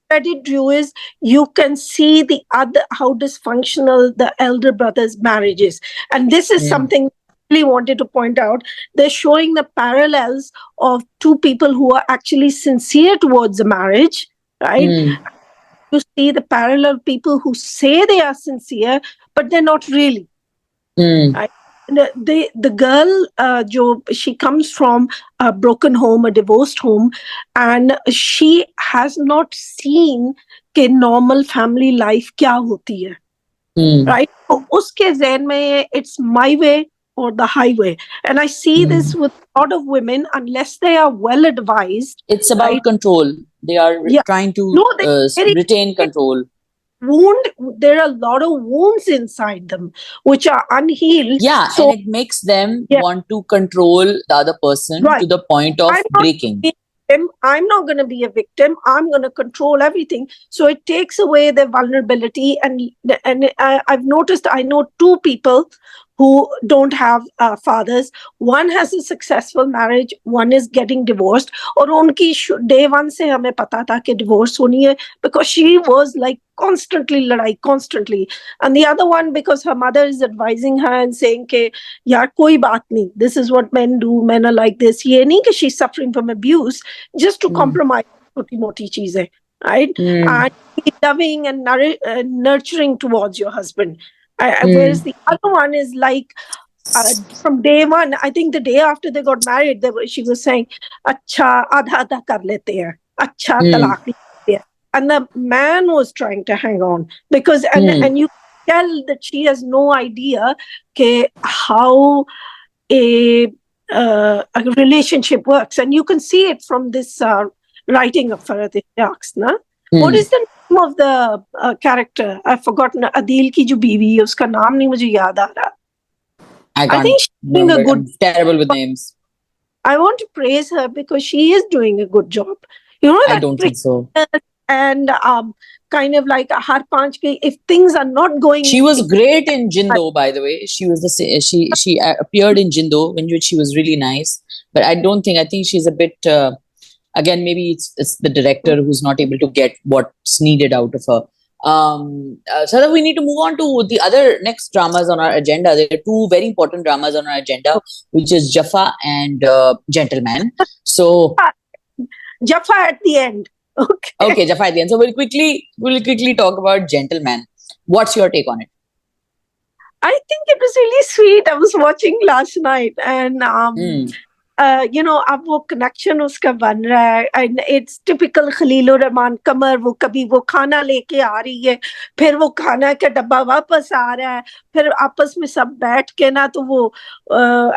what it do is you can see the other, how dysfunctional the elder brother's marriage is, and this is something really wanted to point out, they're showing the parallels of two people who are actually sincere towards the marriage, right? Hmm. You see the parallel people who say they are sincere, but they're not really. Hmm. Right? The girl, she comes from a broken home, a divorced home, and she has not seen कि normal family life क्या होती है, Hmm. right? तो उसके ज़हन में it's my way or the highway, and I see this Hmm. with a lot of women unless they are well advised, It's right? about control. They are Yeah, trying to no, they very retain control. wound. There are a lot of wounds inside them which are unhealed. Yeah, and So it makes them yeah, want to control the other person right. to the point of I'm not breaking. a victim. I'm not going to be a victim. I'm going to control everything. So it takes away their vulnerability. And I've noticed. I know two people who don't have fathers. One has a successful marriage. One is getting divorced. और उनकी day one से हमें पता था कि divorce होनी है, because she was like constantly लड़ाई, constantly. And the other one, because her mother is advising her and saying कि यार कोई बात नहीं, this is what men do, men are like this. ये नहीं कि she's suffering from abuse, just to Hmm. compromise छोटी मोटी चीजें, right? Hmm. And be loving and nurturing towards your husband. Whereas Hmm. the other one is like, from day one, I think the day after they got married, she was saying, अच्छा आधा आधा कर लेते हैं, अच्छा Hmm. तलाक लेते हैं. And the man was trying to hang on because, Hmm. and you tell that she has no idea how a relationship works, and you can see it from this writing of Farhad Ishaq. Na? What Hmm. is the name of the character? I've forgotten. Adil की जो बीवी है, उसका नाम नहीं मुझे याद आ रहा. I I can't think she's doing a remember. good. I'm terrible with names. I want to praise her because she is doing a good job. You know I that don't think so. and kind of like har panch ke, if things are not going. She was great in Jindo, by the way. She was she appeared in Jindo, in which she was really nice. But I don't think. I think she's a bit. Again, maybe it's the director who's not able to get what's needed out of her. So that we need to move on to the other next dramas on our agenda. There are two very important dramas on our agenda, which is Jaffa and Gentleman. So Jaffa at the end. okay, Jaffa at the end. So we'll quickly talk about Gentleman. What's your take on it? I think it was really sweet. I was watching last night, and अब वो connection उसका बन रहा है, and it's typical Khalilur Rahman कमर. वो कभी वो खाना लेके आ रही है, फिर वो खाना का डब्बा वापस आ रहा है, फिर आपस में सब बैठ के ना, तो वो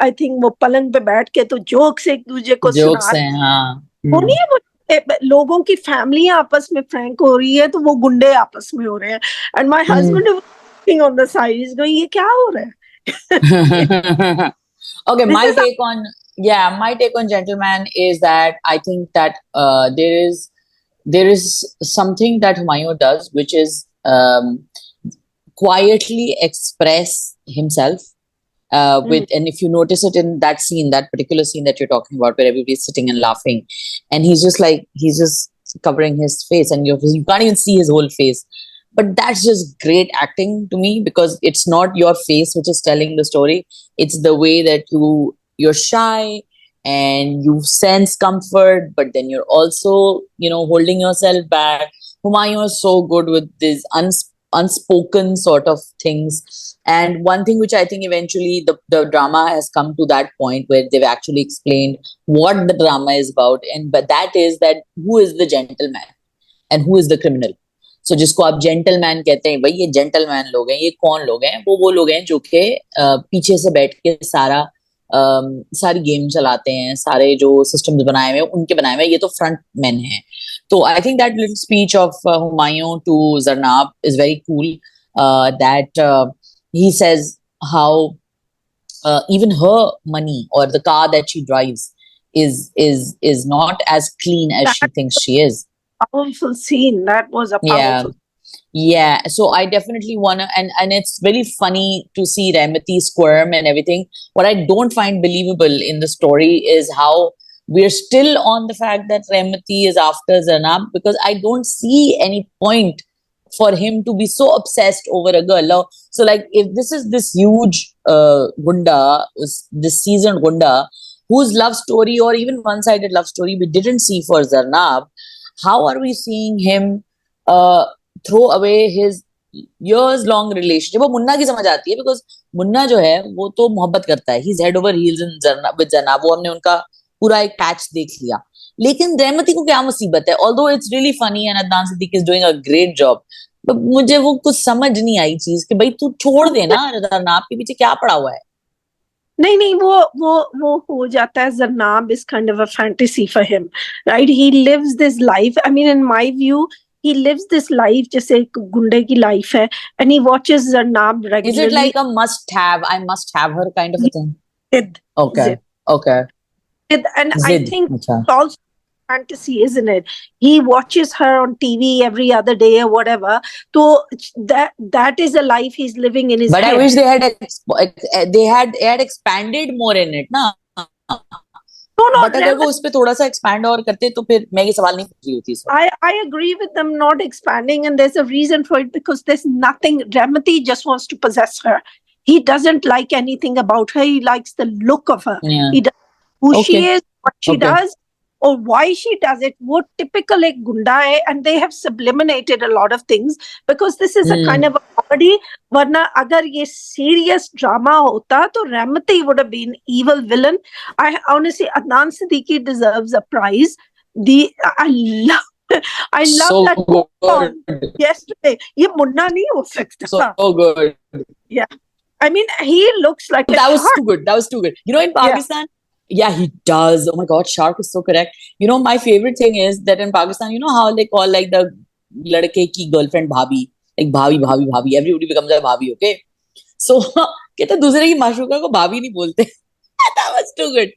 आई थिंक वो पलंग पे बैठ के तो जोक्स एक दूसरे को सुना Jokes हैं, हाँ. वो नहीं है. वो लोगों की फैमिली आपस में फ्रैंक हो रही है, तो वो गुंडे आपस में हो रहे हैं. And my husband on the side, he's going, ये क्या हो रहा है? Okay, This is my take on Gentleman is that I think that there is something that Humayun does, which is quietly express himself with, and if you notice it in that scene, that particular scene that you're talking about, where everybody's sitting and laughing, and he's just covering his face, and you can't even see his whole face. But that's just great acting to me, because it's not your face which is telling the story. It's the way that you're shy and you sense comfort, but then you're also, holding yourself back. Humayun is so good with these unspoken sort of things. And one thing which I think eventually the drama has come to that point where they've actually explained what the drama is about. But that is that who is the gentleman and who is the criminal. सो जिसको आप gentleman कहते हैं, भाई ये gentleman लोग हैं. ये कौन लोग हैं? वो लोग हैं जो कि पीछे से बैठ के सारी गेम चलाते हैं, सारे जो सिस्टम्स बनाए हुए हैं उनके बनाए हुए हैं. ये तो फ्रंट मैन है. तो I think that little speech of Humayun to Zarnab is very cool. That he says how even her money or the car that she drives is not as clean as she thinks she is. Powerful scene. That was a powerful. Yeah. So I definitely wanna, and it's very funny to see Rehmati squirm and everything. What I don't find believable in the story is how we're still on the fact that Rehmati is after Zanab, because I don't see any point for him to be so obsessed over a girl. Now, so like if this is this huge gunda, this seasoned gunda, whose love story or even one-sided love story we didn't see for Zarnab, how are we seeing him uh, throw away his years long relationship? वो मुन्ना की समझ आती है, because Munna जो है वो तो मोहब्बत करता है, he's head over heels in Zarnab with Zarnab, वो हमने उनका पूरा एक पैच देख लिया. लेकिन रहमती को क्या मुसीबत है? Although it's really funny and Adnan Siddiqui is doing a great job, but मुझे वो कुछ समझ नहीं आई चीज कि भाई तू छोड़ दे ना, Zarnab के पीछे क्या पड़ा हुआ है? नहीं नहीं, वो हो जाता है. Zarnab is kind of a fantasy for him, right? He lives this life. I mean, in my view, he lives this life जैसे एक गुंडे की life है, and he watches Zarnab regularly. Is it like a must have, I must have her kind of a thing? Zid. Okay. Zid. Okay. And I Zid. think अच्छा. it's also fantasy, isn't it? He watches her on TV every other day or whatever. So that is a life he's living in his But head. I wish they had expanded more in it, ना? No, But अगर वो उस पे थोड़ा सा expand और करते तो फिर मैं ये सवाल नहीं पूछ रही होती. I agree with them not expanding, and there's a reason for it, because there's nothing. Remati just wants to possess her. He doesn't like anything about her. He likes the look of her. Yeah. He does who she Okay. is, what she Okay. does, or why she does it. वो typical एक गुंडा है, and they have subliminated a lot of things because this is a kind of a comedy. वरना अगर ये serious drama होता तो Remati would have been evil villain. I honestly, Adnan Siddiqui deserves a prize. I love So that good. song yesterday. ये मुन्ना नहीं हो सकता. So good. Yeah. I mean, he looks like a That was shark. too good. That was too good. You know, in Pakistan, yeah, he does. Oh my God, shark is so correct. You know, my favorite thing is that in Pakistan, you know how they call like the ladke ki girlfriend bhabhi, like bhabhi. Everybody becomes a bhabhi, okay? So, कहते दूसरे की माशूका को भाभी नहीं बोलते. That was too good.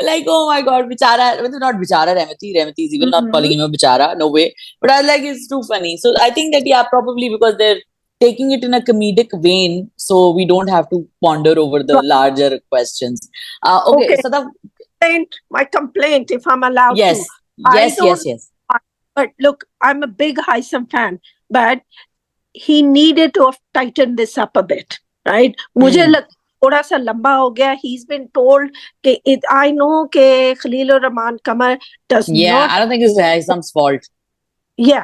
Like, oh my God, bichara. Not bichara, Remati is even not calling him a bichara. No way. But I was like, it's too funny. So I think that, yeah, probably because they're taking it in a comedic vein, so we don't have to ponder over the larger questions. Okay. So my complaint, if I'm allowed yes, to. Yes. But look, I'm a big Haitham fan, but he needed to have tightened this up a bit, right? मुझे थोड़ा सा लंबा हो गया. He's been told कि I know कि Khalil Rahman Qamar does not. Yeah, I don't think it's Haitham's fault. Yeah.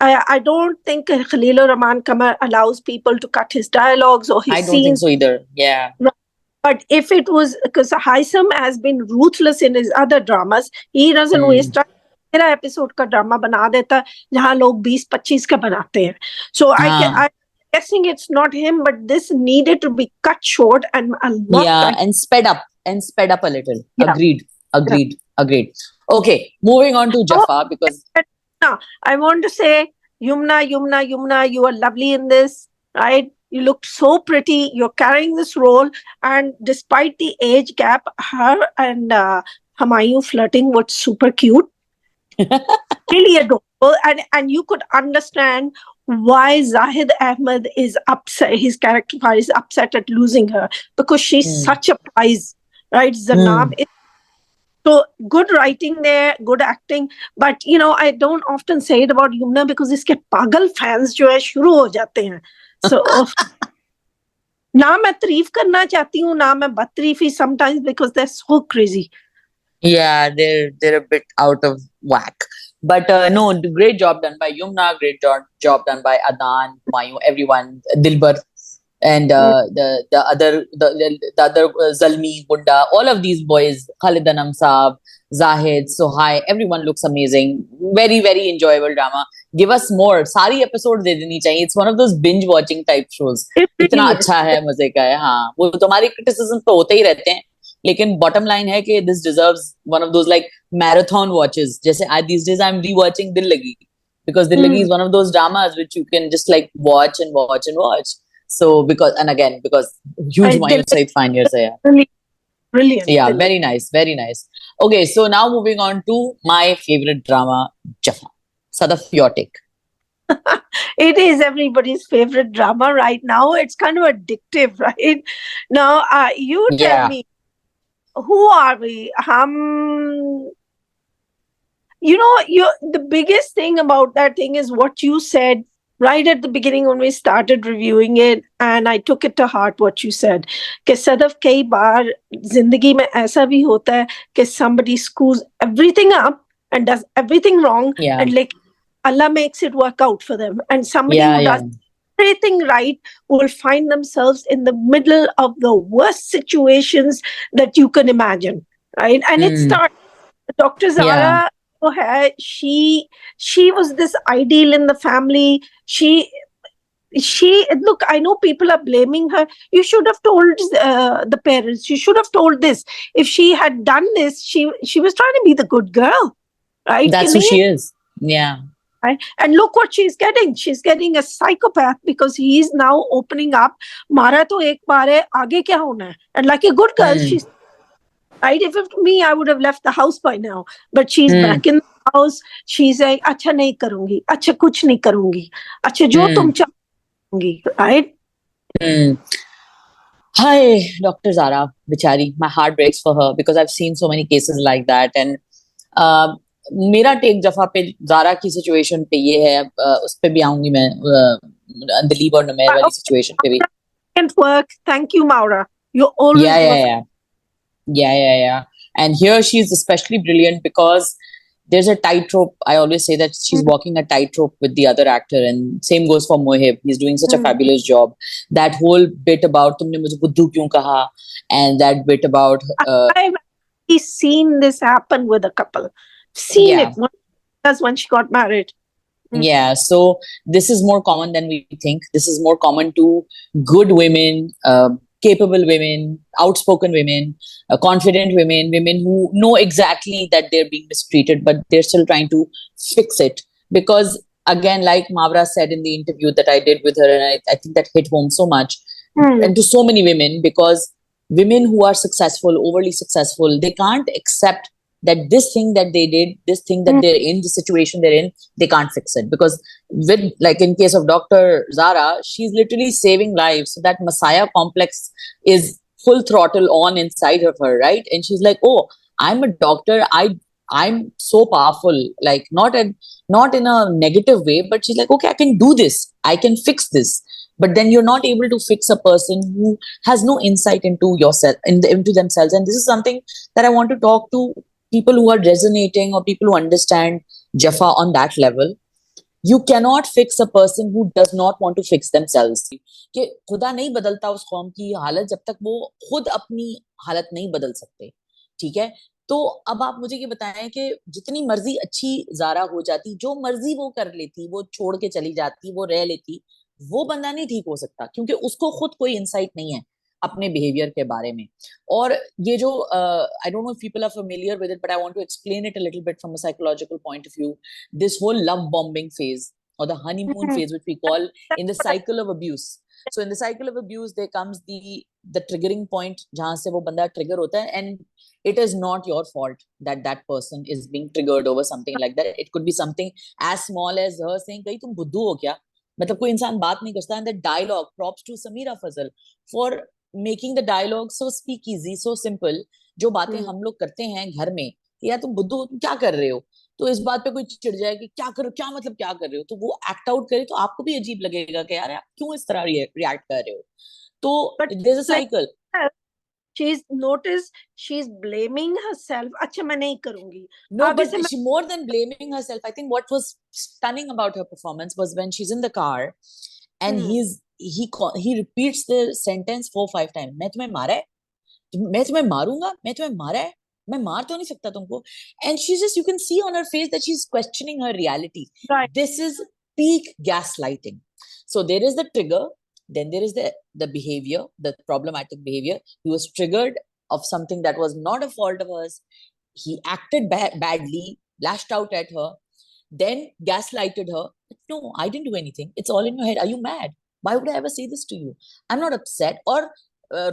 I don't think Khalil Rahman Qamar allows people to cut his dialogues or his scenes. I don't think so either. Yeah. But if it was, because Haitham has been ruthless in his other dramas, he doesn't waste time. मेरा episode का drama बना देता जहां लोग 20-25 का बनाते हैं. So I'm guessing it's not him, but this needed to be cut short and a lot. Yeah, and sped up a little. Yeah. Agreed. Okay, moving on to Jaffa, because I want to say, Yumna, you are lovely in this, right? You look so pretty. You're carrying this role, and despite the age gap, her and Humayun flirting was super cute. Really adorable, and you could understand why Zahid Ahmed is upset. His character is upset at losing her because she's such a prize, right? Zarnab is. So good writing there, good acting, but you know, I don't often say it about Yumna because इसके पागल fans जो है शुरू हो जाते हैं. So ना मैं तारीफ करना चाहती हूँ, ना मैं बदतरीफी sometimes because they're so crazy. Yeah, they're a bit out of whack. But no, great job done by Yumna, great job done by Adnan, Humayun, everyone, Dilbar, and the other Zalmi, Gunda, all of these boys, Khalid Anam Saab, Zahid, Sohai, everyone looks amazing. Very, very enjoyable drama. Give us more. सारी episode दे देनी चाहिए. It's one of those binge watching type shows. इतना अच्छा है, मजे का है. हाँ, वो तुम्हारी criticism तो होते ही रहते हैं. लेकिन bottom line है कि this deserves one of those like marathon watches. जैसे these days I'm rewatching Dil Lagi, because Dil Lagi is one of those dramas which you can just like watch and watch and watch. So because huge Humayun Saeed fan here, so yeah. Brilliant. Yeah, very nice. Okay, so now moving on to my favorite drama, Jaffa. Sadaf, your take. It is everybody's favorite drama right now. It's kind of addictive, right? Now, you tell me, who are we? You know, the biggest thing about that thing is what you said right at the beginning when we started reviewing it, and I took it to heart what you said. कि सदफ कई बार जिंदगी में ऐसा भी होता है कि somebody screws everything up and does everything wrong, Yeah. and like Allah makes it work out for them. And somebody Yeah, who yeah. does everything right will find themselves in the middle of the worst situations that you can imagine, right? And it starts. Dr. Zara, she was this ideal in the family. She look, I know people are blaming her. You should have told the parents. You should have told this. If she had done this, she was trying to be the good girl, right? That's who she is. Yeah. Right? And look what she's getting. She's getting a psychopath because he's now opening up. Mara to ek baar hai, aage kya hona hai? And like a good girl, she's right. If it were me, I would have left the house by now. But she's back in the house. She's like, अच्छा नहीं करूँगी, अच्छा कुछ नहीं करूँगी, अच्छा जो तुम चाहोगी, right? Hi, Dr. Zara, Bichari. My heart breaks for her because I've seen so many cases like that. And मेरा टेक जफा पे जारा की सिचुएशन पे ये है, उस पे भी आऊंगी मैं, दिलीप और नुमैर वाली सिचुएशन पे भी. Work. Thank you, Maura. You always yeah. And here she's especially brilliant because there's a tightrope. I always say that she's walking a tightrope with the other actor, and same goes for Mohib. He's doing such a fabulous job. That whole bit about तुमने मुझे बुद्धू क्यों कहा, and that bit about I've seen this happen with a couple. Seen it when she got married. Yeah, so this is more common than we think. This is more common to good women, capable women, outspoken women, confident women, women who know exactly that they're being mistreated, but they're still trying to fix it. Because again, like Mavra said in the interview that I did with her, and I think that hit home so much, and to so many women, because women who are successful, overly successful, they can't accept that this thing that they did, this thing that they're in, the situation they're in, they can't fix it. Because with, like in case of Dr. Zara, she's literally saving lives. So that Messiah complex is full throttle on inside of her, right? And she's like, oh, I'm a doctor. I'm so powerful, like not in a negative way, but she's like, okay, I can do this. I can fix this. But then you're not able to fix a person who has no insight into yourself, into themselves. And this is something that I want to talk to people who are resonating or people who understand Jaffa on that level. You cannot fix a person who does not want to fix themselves. कि खुदा नहीं बदलता उस कौम की हालत जब तक वो खुद अपनी हालत नहीं बदल सकते. ठीक है, तो अब आप मुझे ये बताएं कि जितनी मर्जी अच्छी जारा हो जाती, जो मर्जी वो कर लेती, वो छोड़ के चली जाती, वो रह लेती, वो बंदा नहीं ठीक हो सकता क्योंकि उसको खुद कोई इंसाइट नहीं है अपने बिहेवियर के बारे में. और ये जो I don't know if people are familiar with it, but I want to explain it a little bit from a psychological point of view. This whole love bombing phase or the honeymoon phase, which we call in the cycle of abuse. So in the cycle of abuse, there comes the triggering point jahan se wo banda trigger hota hai, and it is not your fault that that person is being triggered over something like that. It could be something as small as her saying kahi tum बुद्धू हो क्या, मतलब कोई इंसान बात नहीं करता. And the dialogue, props to Sameera Fazal for making the dialogue so speak easy, so simple. जो बातें हम लोग करते हैं घर में, या तुम बुद्धू हो, तुम क्या कर रहे हो, तो इस बात पे कोई चिढ़ जाए कि क्या कर, क्या मतलब क्या कर रहे हो, तो वो एक्ट आउट करे तो आपको भी अजीब लगेगा कि यार आप क्यों इस तरह रिएक्ट कर रहे हो. तो there is a cycle. She's noticed she's blaming herself. अच्छा मैं नहीं करूंगी. No, but she more than blaming herself. I think what was stunning about her performance was when she's in the car and he repeats the sentence 4-5 times. मैं तुम्हें मारा है, मैं तुम्हें मारूंगा, मैं तुम्हें मारा है, मैं मार तो नहीं सकता तुमको. And she's just, you can see on her face that she's questioning her reality. Right. This is peak gaslighting. So there is the trigger, then there is the behavior, the problematic behavior. He was triggered of something that was not a fault of hers. He acted badly, lashed out at her, then gaslighted her. No, I didn't do anything. It's all in your head. Are you mad? Why would I ever say this to you? I'm not upset. Or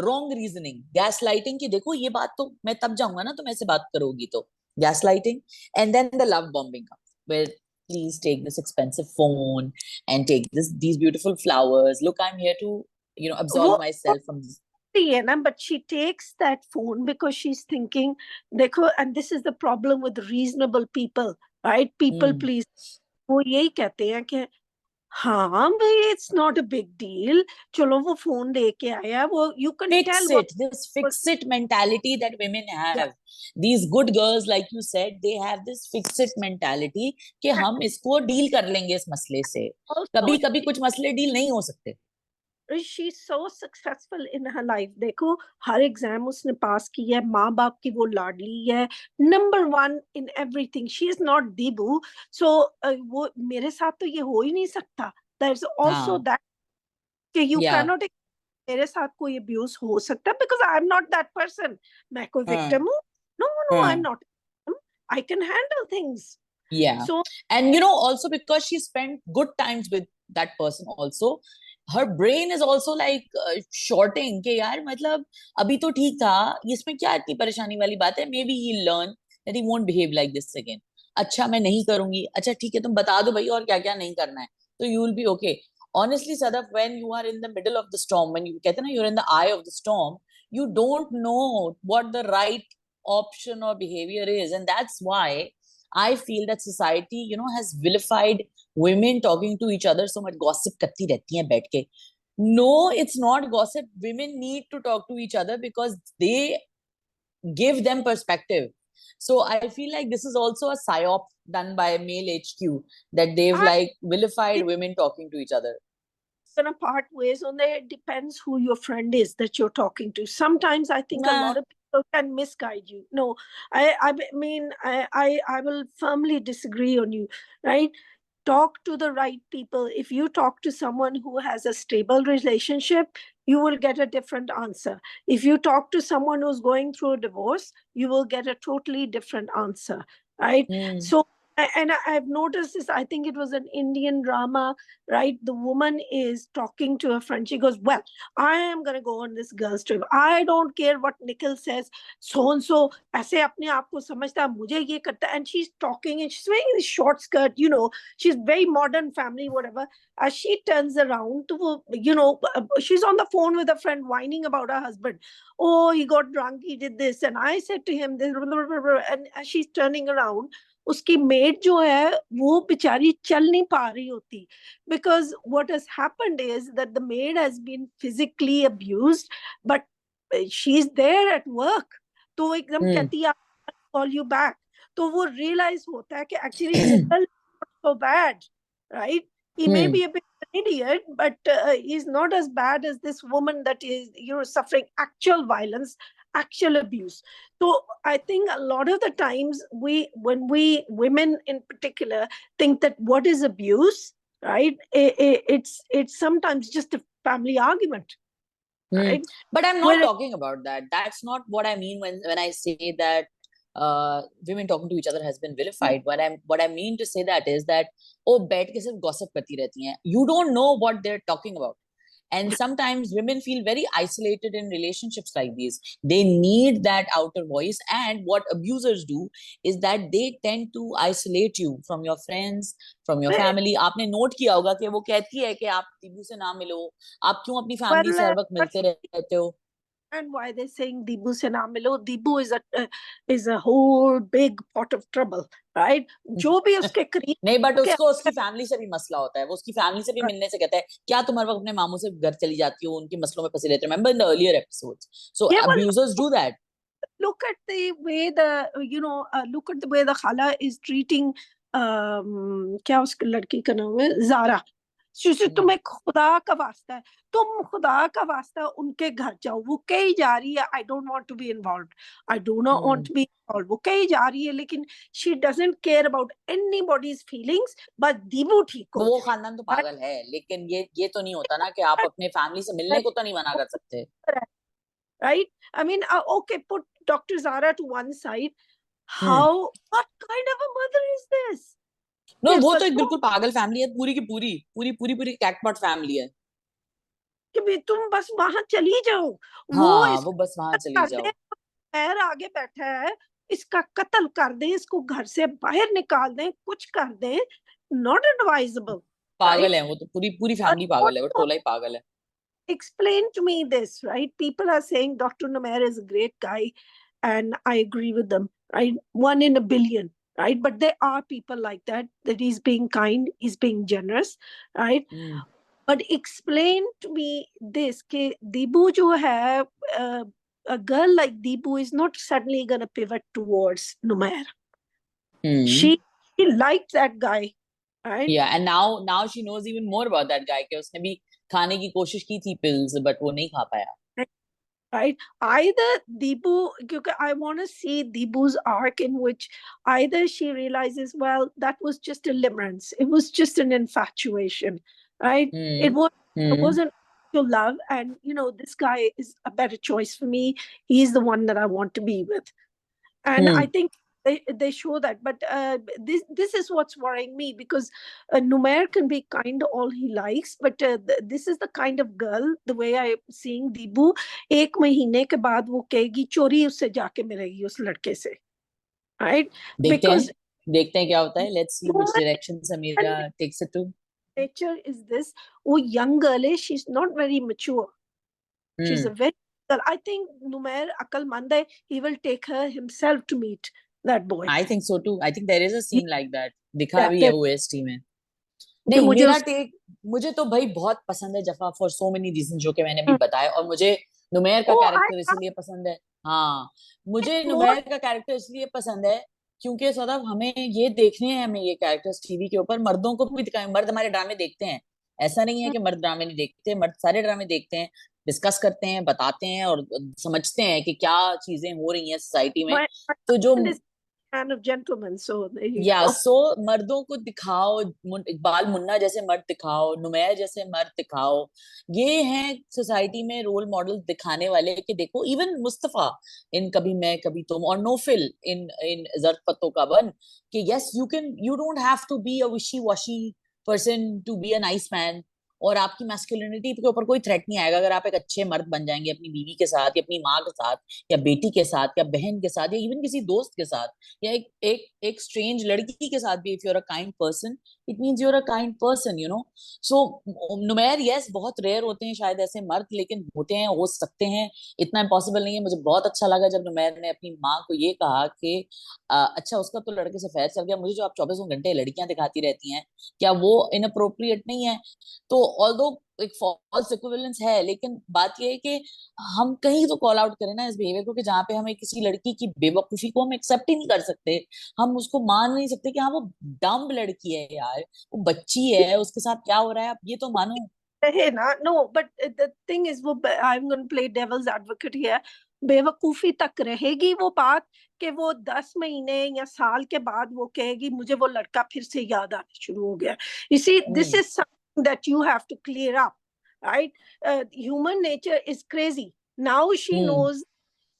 wrong reasoning, gaslighting कि देखो ये बात तो मैं तब जाऊंगा ना तुम ऐसे बात करोगी, तो gaslighting. And then the love bombing comes, where please take this expensive phone and take these beautiful flowers. Look, I'm here to, you know, absolve myself from this. But she takes that phone because she's thinking, देखो, and this is the problem with reasonable people, right? People please, वो यही कहते हैं कि हाँ भाई, it's not a big deal. चलो वो फोन लेके आया, वो you can Fix tell what it, this fix it mentality that women yeah. have. These good girls, like you said, they have this fix it mentality कि हम इसको deal कर लेंगे इस मसले से. Also, कभी कभी कुछ मसले डील नहीं हो सकते. she's so successful in her life. देखो हर एग्जाम उसने पास की है, माँ बाप की वो लाडली है, number one in everything. She is not Deebu. So वो मेरे साथ तो ये हो ही नहीं सकता. देयर इज आल्सो हाँ. दैट कि यू या. कैनॉट, मेरे साथ कोई अब्यूज हो सकता है because I am not that person. मैं कोई हाँ. विक्टिम हूँ? नो नो, आई एम हाँ. Not. I can handle things. Yeah. So And also because she spent good times with that person also, her brain is also like shorting कि यार मतलब अभी तो ठीक था, इसमें क्या इतनी परेशानी वाली बात है. Maybe he'll learn that he won't behave like this again. अच्छा मैं नहीं करूंगी. अच्छा ठीक है, तुम बता दो भाई और क्या क्या नहीं करना है, तो you will be okay. Honestly, Sadaf, when you are in the middle of the storm, when you कहते हैं ना you're in the eye of the storm, you don't know what the right option or behavior is, and that's why I feel that society, has vilified women talking to each other so much. Gossip करती रहती हैं बैठ के. No, it's not gossip. Women need to talk to each other because they give them perspective. So I feel like this is also a psyop done by male HQ, that they've I like vilified women talking to each other. gonna part ways on there. It depends who your friend is that you're talking to. Sometimes I think a Nah. lot of people can misguide you. No, I mean, I will firmly disagree on you, right? Talk to the right people. If you talk to someone who has a stable relationship, you will get a different answer. If you talk to someone who's going through a divorce, you will get a totally different answer, right? Hmm. So, and I've noticed this. I think it was an Indian drama, right? The woman is talking to a friend. She goes, well, I am going to go on this girl's trip. I don't care what Nikhil says. So and so, ऐसे अपने आप को समझता है, मुझे ये करता है. And she's talking and she's wearing this short skirt, she's very modern family, whatever. As she turns around to, she's on the phone with a friend whining about her husband. Oh, he got drunk, he did this. And I said to him, this, and as she's turning around, उसकी made जो है वो बेचारी चल नहीं पा रही होती, because what has happened is that the maid has been physically abused, but she's there at work. तो वो एकदम Hmm. कहती है call you back. तो वो realize होता है कि actually Nikhil is not so bad, right? He may Hmm. be a bit an idiot, but he's not as bad as this woman that is, suffering actual violence, actual abuse. So I think a lot of the times when we women in particular think that what is abuse, right? It's sometimes just a family argument, Hmm. right? But I'm not Where talking about that. That's not what I mean when I say that women talking to each other has been vilified. What I mean to say that is that oh बैठ के सिर्फ gossip करती रहती हैं. You don't know what they're talking about. And sometimes women feel very isolated in relationships like these. They need that outer voice. And what abusers do is that they tend to isolate you from your friends, from your family. आपने note किया होगा कि वो कहती है कि आप दीबू से ना मिलो, आप क्यों अपनी फैमिली से हर वक्त but मिलते रहते हो. and why they're saying Dibu se na milo. Dibu is a whole big pot of trouble, right? जो भी उसके करीब नहीं, बट के उसको उसकी फैमिली से भी मसला होता है. वो उसकी फैमिली से भी मिलने से कहता है क्या तुम हर वक्त अपने मामू से घर चली जाती हो, उनके मसलों में फंसे रहते हो. Remember in the earlier episodes. So yeah, well, abusers do that. look at the way look at the way the khala is treating क्या उस लड़की का नाम है, जारा. तुम्हें खुदा का वास्ता है, तुम खुदा का वास्ता उनके घर जाओ. वो कहीं जा रही है, I don't want to be involved, I do not want to be involved. वो कहीं जा रही है लेकिन she doesn't care about anybody's feelings. बस दीबू ठीक हो वो जाए. खानदान तो पागल है, लेकिन ये तो नहीं होता ना कि आप अपने फैमिली से मिलने को तो नहीं मना कर सकते. right? I mean, okay, put Dr. Zara to one side. Hmm. What kind of a mother is this? No, कि वो तो बस एक वो बिल्कुल पागल फैमिली है, पूरी की पूरी पूरी पूरी पूरी कैटपॉट फैमिली है. कि भी तुम बस वहां चली जाओ. वो हाँ, वो इसको बस वहां चली कर दे, जाओ. पैर आगे बैठा है, इसका कत्ल कर दें, इसको घर से बाहर निकाल दें, कुछ कर दें. नॉट एडवाइजेबल, पागल राइट? है वो तो, पूरी पूरी फैमिली पागल है, वो टोला ही पागल है. Explain to me this, right? People are saying Dr. Namer is a great guy, and I agree with them, right? One in a billion, right? But there are people like that, that he's being kind, he's being generous, right? But explain to me this, कि Deepu जो है, a girl like Deepu is not suddenly going to pivot towards Numair. She liked that guy, right? Yeah, and now she knows even more about that guy, कि उसने भी खाने की कोशिश की थी pills, but वो नहीं खा पाया. Right? Either Deepu, because I want to see Deepu's arc in which either she realizes, well, that was just a limerence, it was just an infatuation, right? It wasn't to love, and this guy is a better choice for me. He's the one that I want to be with. And I think they show that, but this is what's worrying me, because Numair can be kind all he likes, but this is the kind of girl, the way I'm seeing Deepu, एक महीने के बाद वो कहेगी, चोरी उससे जाके मिलेगी उस लड़के से, right? देखते हैं क्या होता है. Let's see which direction Sameera takes it to. Nature is this, वो young girl है, she's not very mature. She's a very girl. I think Numair अक्लमंद है, he will take her himself to meet that boy. I think so too. I think there is a scene like that. दिखा भी है OST में. नहीं, मेरा take, मुझे तो भाई बहुत पसंद है जफा, फॉर सो मेनी रीजन जो कि मैंने भी बताया. और मुझे नुमैर का कैरेक्टर इसलिए पसंद है. हाँ, मुझे नुमैर का कैरेक्टर इसलिए पसंद है क्योंकि सौरभ, हमें ये देखने हैं, हमें ये कैरेक्टर्स टीवी के ऊपर मर्दों को भी दिखाएं. मर्द हमारे ड्रामे देखते हैं, ऐसा नहीं है कि मर्द ड्रामे नहीं देखते. मर्द सारे ड्रामे देखते हैं, डिस्कस करते हैं, बताते हैं और समझते हैं कि क्या चीजें हो रही हैं सोसाइटी में. तो जो kind of gentleman, so there you go. सो मर्दों को दिखाओ, इकबाल मुन्ना जैसे मर्द दिखाओ, नुमैर जैसे मर्द दिखाओ. ये हैं सोसाइटी में रोल मॉडल दिखाने वाले, कि देखो इवन मुस्तफा इन कभी मैं कभी तुम, और नोफिल इन इन जर्द पत्तों का बन, कि yes you don't have to be a wishy washy person to be a nice man. और आपकी मैस्कुलिनिटी के ऊपर कोई थ्रेट नहीं आएगा अगर आप एक अच्छे मर्द बन जाएंगे अपनी बीवी के साथ, या अपनी माँ के साथ, या बेटी के साथ, या बहन के साथ, या इवन किसी दोस्त के साथ, या एक स्ट्रेंज लड़की के साथ भी. If you are a kind person, it means you are a kind person, so Numair, yes, बहुत रेयर होते हैं शायद ऐसे मर्द, लेकिन होते हैं, हो सकते हैं, इतना इम्पॉसिबल नहीं है. मुझे बहुत अच्छा लगा जब नुमैर ने अपनी माँ को ये कहा कि अच्छा, उसका तो लड़के से फैर चल गया, मुझे जो आप 24 घंटे लड़कियां दिखाती रहती हैं, क्या वो इनअप्रोप्रिएट नहीं है? तो ऑल्दो एक फॉल्स इक्विवेलेंस है, लेकिन बात ये है कि हम कहीं तो कॉल आउट करें ना इस बिहेवियर को, कि जहाँ पे हमें किसी लड़की की बेवकूफी को हम एक्सेप्ट ही नहीं कर सकते. हम उसको मान नहीं सकते कि हाँ वो डम्ब लड़की है यार, वो बच्ची है, उसके साथ क्या हो रहा है, आप ये तो मानो. रहे ना. No, but the thing is, वो I am going to play devil's advocate here, बेवकूफी तक रहेगी वो बात, कि वो 10 महीने या साल के बाद वो कहेगी मुझे वो लड़का फिर से याद आना शुरू हो गया. You see, this is something that you have to clear up, right? Human nature is crazy. Now she knows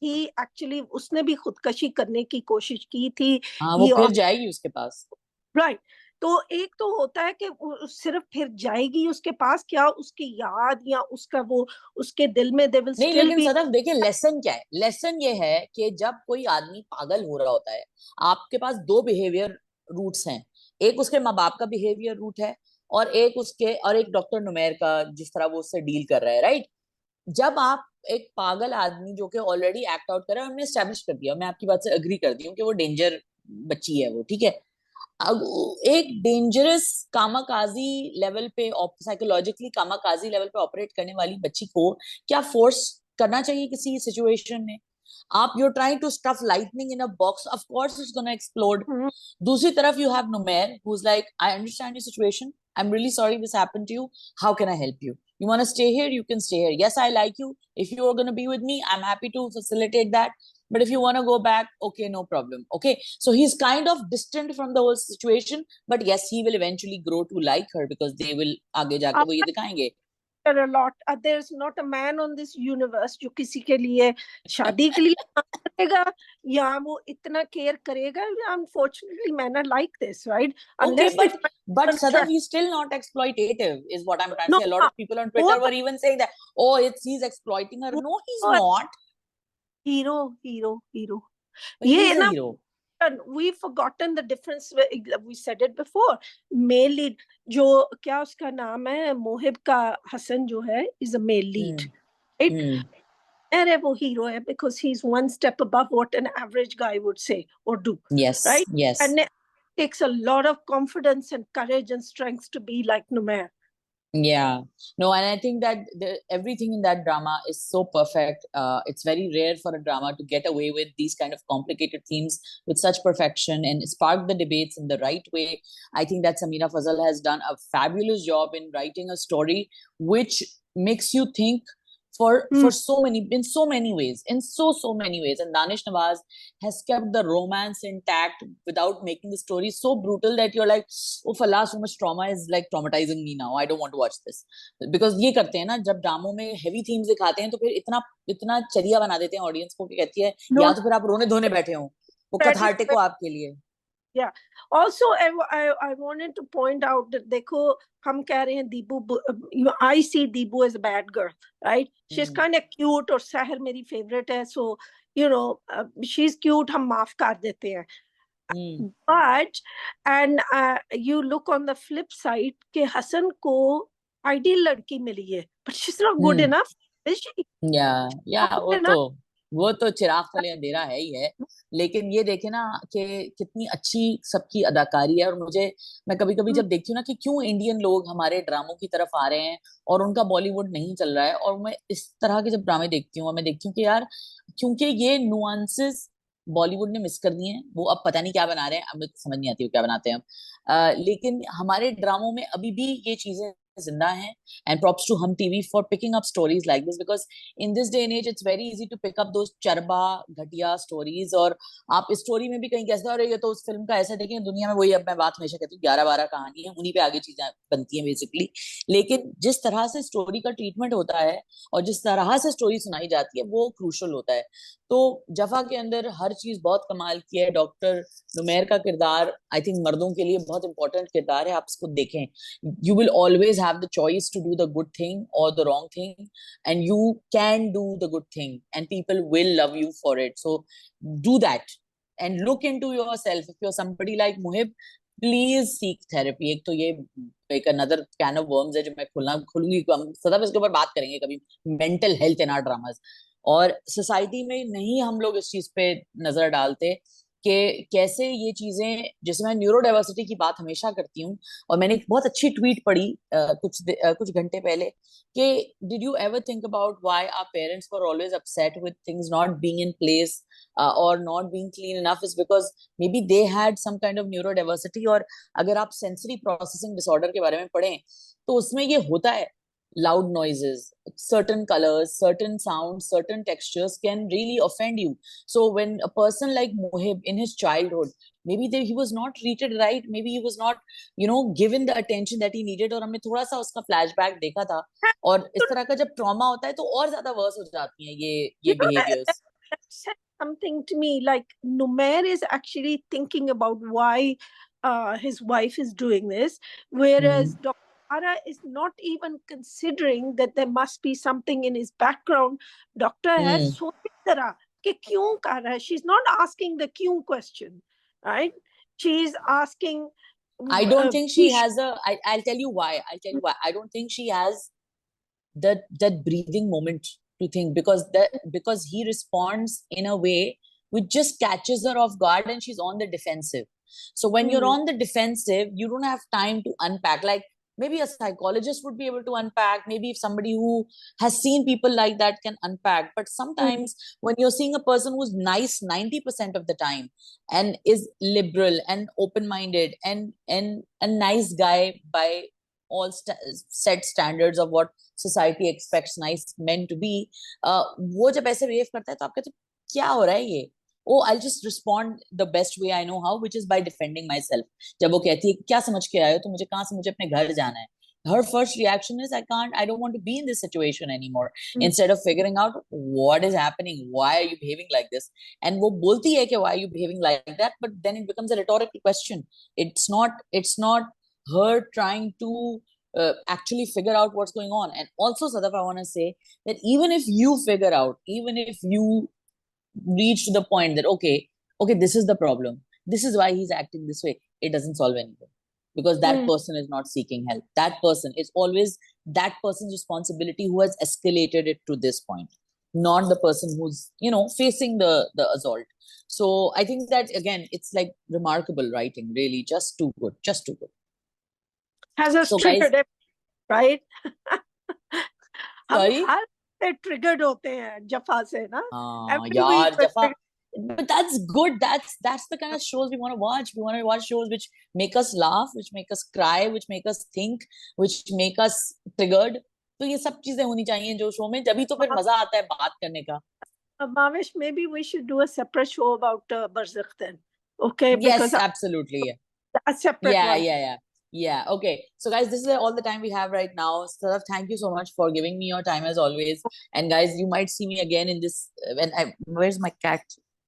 he actually, उसने भी खुदकशी करने की कोशिश की थी. हाँ, वो फिर जाएगी उसके पास, राइट? तो एक तो होता है कि सिर्फ फिर जाएगी उसके पास, क्या उसकी याद या उसका वो उसके दिल में दे विल नहीं. स्टिल लेकिन बी. सदफ देखिए, लेसन क्या है? लेसन ये है कि जब कोई आदमी पागल हो रहा होता है, आपके पास दो बिहेवियर रूट्स हैं. एक उसके माँ बाप का बिहेवियर रूट है, और एक डॉक्टर नुमैर का, जिस तरह वो उससे डील कर रहा है, राइट? जब आप एक पागल आदमी जो कि ऑलरेडी एक्ट आउट कर रहा है, हमने एस्टेब्लिश कर दिया, मैं आपकी बात से अग्री करती हूँ कि वो डेंजर बच्ची है वो, ठीक है. अब एक डेंजरस कामाकाजी लेवल पे, साइकोलॉजिकली कामाकाजी लेवल पे ऑपरेट करने वाली बच्ची को क्या फोर्स करना चाहिए किसी सिचुएशन में? आप you trying to stuff lightning in a box, of course it's gonna explode. दूसरी तरफ you have Numair who is like, I understand your situation, I am really sorry this happened to you, how can I help you? You want to stay here, you can stay here. Yes, I like you. If you are going to be with me, I'm happy to facilitate that. But if you want to go back, okay, no problem. Okay, so he's kind of distant from the whole situation, but yes, he will eventually grow to like her, because they will आगे जाके वो ये दिखाएंगे. A lot. There's not a man on this universe जो किसी के लिए शादी के लिए करेगा या वो इतना केयर करेगा. Unfortunately, men are like this, right? Okay, but Sadaf, he's still not exploitative, is what I'm trying to say. A lot of people on Twitter were even saying that, oh, he's exploiting her. No, he's not. Hero. He's a hero. We've forgotten the difference. We said it before. Male lead, जो क्या उसका नाम है, मोहिब का हसन जो है, is a male lead, right? अरे वो हीरो है because he's one step above what an average guy would say or do, Yes, right? yes. And it takes a lot of confidence and courage and strength to be like Numair. Yeah, no, and I think that everything in that drama is so perfect. It's very rare for a drama to get away with these kind of complicated themes with such perfection and spark the debates in the right way. I think that Samira Fazal has done a fabulous job in writing a story which makes you think for so many in so many ways, in so many ways. And Danish Nawaz has kept the romance intact without making the story so brutal that you're like, oh Allah, so much trauma is like traumatizing me now, I don't want to watch this. Because ये करते हैं ना, जब ड्रामों में heavy themes दिखाते हैं तो फिर इतना इतना चरिया बना देते हैं ऑडियंस को कि कहती है या No, तो फिर आप रोने धोने बैठे हो, वो that is कथार्टिक हो आपके लिए. yeah. Also, I wanted to point out that देखो हम कह रहे हैं Deebu, I see Deebu as a bad girl, right? She's kind of cute और सहर मेरी favorite है, so she's cute, हम माफ कर देते हैं. But and you look on the flip side कि हसन को ideal लड़की मिली है, but she's not good enough, is she? या Not good enough. वो तो चिराग तले अंधेरा है ही है. लेकिन ये देखे ना कि कितनी अच्छी सबकी अदाकारी है. और मैं कभी कभी जब देखती हूँ ना कि क्यों इंडियन लोग हमारे ड्रामों की तरफ आ रहे हैं और उनका बॉलीवुड नहीं चल रहा है, और मैं इस तरह के जब ड्रामे देखती हूँ, मैं देखती हूँ कि यार क्योंकि ये नुआंसेस बॉलीवुड ने मिस कर दिए हैं. वो अब पता नहीं क्या बना रहे हैं, अब समझ नहीं आती वो क्या बनाते हैं अब. लेकिन हमारे ड्रामों में अभी भी ये चीजें जिंदा हैं. And props to Hum TV for picking up stories like this, because in this day and age it's very easy to pick up those चरबा घटिया stories. और आप इस स्टोरी में भी कहीं कहते हो अरे ये तो उस फिल्म का ऐसा देखें. दुनिया में वही, अब मैं बात हमेशा कहती हूँ, 11-12 कहानी है, उन्हीं पे आगे चीजें बनती हैं बेसिकली. लेकिन जिस तरह से स्टोरी का ट्रीटमेंट होता है और जिस तरह से स्टोरी सुनाई जाती है वो क्रूशल होता है. तो जफा के अंदर हर चीज बहुत कमाल की है. डॉक्टर नुमैर का किरदार आई थिंक मर्दों के लिए बहुत इंपॉर्टेंट किरदार है. आप इसको देखें. You will always have the choice to do the good thing or the wrong thing, and you can do the good thing and people will love you for it. So do that and look into yourself. If you're somebody like Muhib, please seek therapy. एक तो ये एक another can of worms है जो मैं खुलूंगी. हम सदा इसके ऊपर बात करेंगे कभी, mental health in our dramas. और सोसाइटी में नहीं हम लोग इस चीज पे नजर डालते कि कैसे ये चीजें, जैसे मैं न्यूरो डाइवर्सिटी की बात हमेशा करती हूँ. और मैंने एक बहुत अच्छी ट्वीट पढ़ी कुछ घंटे पहले कि did you ever think about why our parents were always upset with things not being in place और not being clean enough, is because maybe they had some kind of neurodiversity. और अगर आप sensory processing disorder के बारे में पढ़ें तो उसमें ये होता है. Loud noises, certain colors, certain sounds, certain textures can really offend you. So when a person like Mohib in his childhood, maybe he was not treated right, maybe he was not given the attention that he needed, और हमने थोड़ा सा उसका flashback देखा था. और इस तरह का जब trauma होता है तो और ज्यादा worse हो जाती हैं ये behaviors. That said something to me, like Numair is actually thinking about why his wife is doing this, whereas Dr. Ara is not even considering that there must be something in his background. Doctor has सोची तरह कि क्यों कर रहा है. She's not asking the क्यों question, right? She's asking. I don't think she has I'll tell you why. I don't think she has that breathing moment to think, because he responds in a way which just catches her off guard and she's on the defensive. So when you're on the defensive, you don't have time to unpack. Like maybe a psychologist would be able to unpack, maybe if somebody who has seen people like that can unpack. But sometimes when you're seeing a person who's nice 90% of the time and is liberal and open-minded and a nice guy by all set standards of what society expects nice men to be, वो जब ऐसे behave करता है तो आप कहते हो क्या हो रहा है ये. Oh, I'll just respond the best way I know how, which is by defending myself. जब वो कहती है क्या समझ के आए हो तो मुझे अपने घर जाना है, her first reaction is I don't want to be in this situation anymore. Instead of figuring out what is happening, why are you behaving like this, and वो बोलती है कि why are you behaving like that, but then it becomes a rhetorical question. It's not her trying to actually figure out what's going on. And also, Sadaf, I want to say that even if you reach to the point that okay, this is the problem, this is why he's acting this way, it doesn't solve anything, because that person is not seeking help. That person is always that person's responsibility who has escalated it to this point. not the person who's, facing the assault. So I think that again, it's like remarkable writing, really, just too good, just too good. Has us So guys, triggered it, right? हम sorry. हर से triggered होते हैं जफा से ना. Every Yaar, week we're Jafa. But that's good. That's the kind of shows we want to watch. We want to watch shows which make us laugh, which make us cry, which make us think, which make us triggered. तो ये सब चीजें होनी चाहिए जो show में, जभी तो फिर मजा आता है बात करने का. Mavish, maybe we should do a separate show about Barzakh then. Okay, Yes, because absolutely. a separate Yeah, one. yeah. Okay. So guys, this is all the time we have right now. Sadaf, thank you so much for giving me your time as always. And guys, you might see me again in this where's my cat?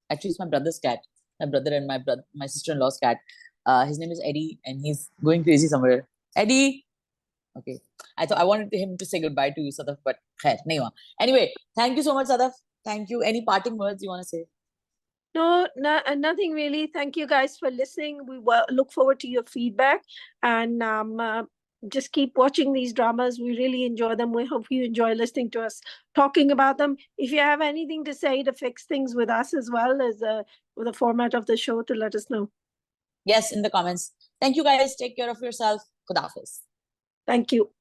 Actually, it's my brother's cat. My brother and my sister-in-law's cat. His name is Eddie, and he's going crazy somewhere. Eddie. Okay. I wanted him to say goodbye to you, Sadaf, but khair, nahi hua. Anyway, thank you so much, Sadaf. Thank you. Any parting words you want to say? No, nothing really. Thank you guys for listening. We look forward to your feedback, and just keep watching these dramas. We really enjoy them. We hope you enjoy listening to us talking about them. If you have anything to say to fix things with us as well as with the format of the show, to let us know. Yes, in the comments. Thank you guys. Take care of yourself. Khuda Hafiz. Thank you.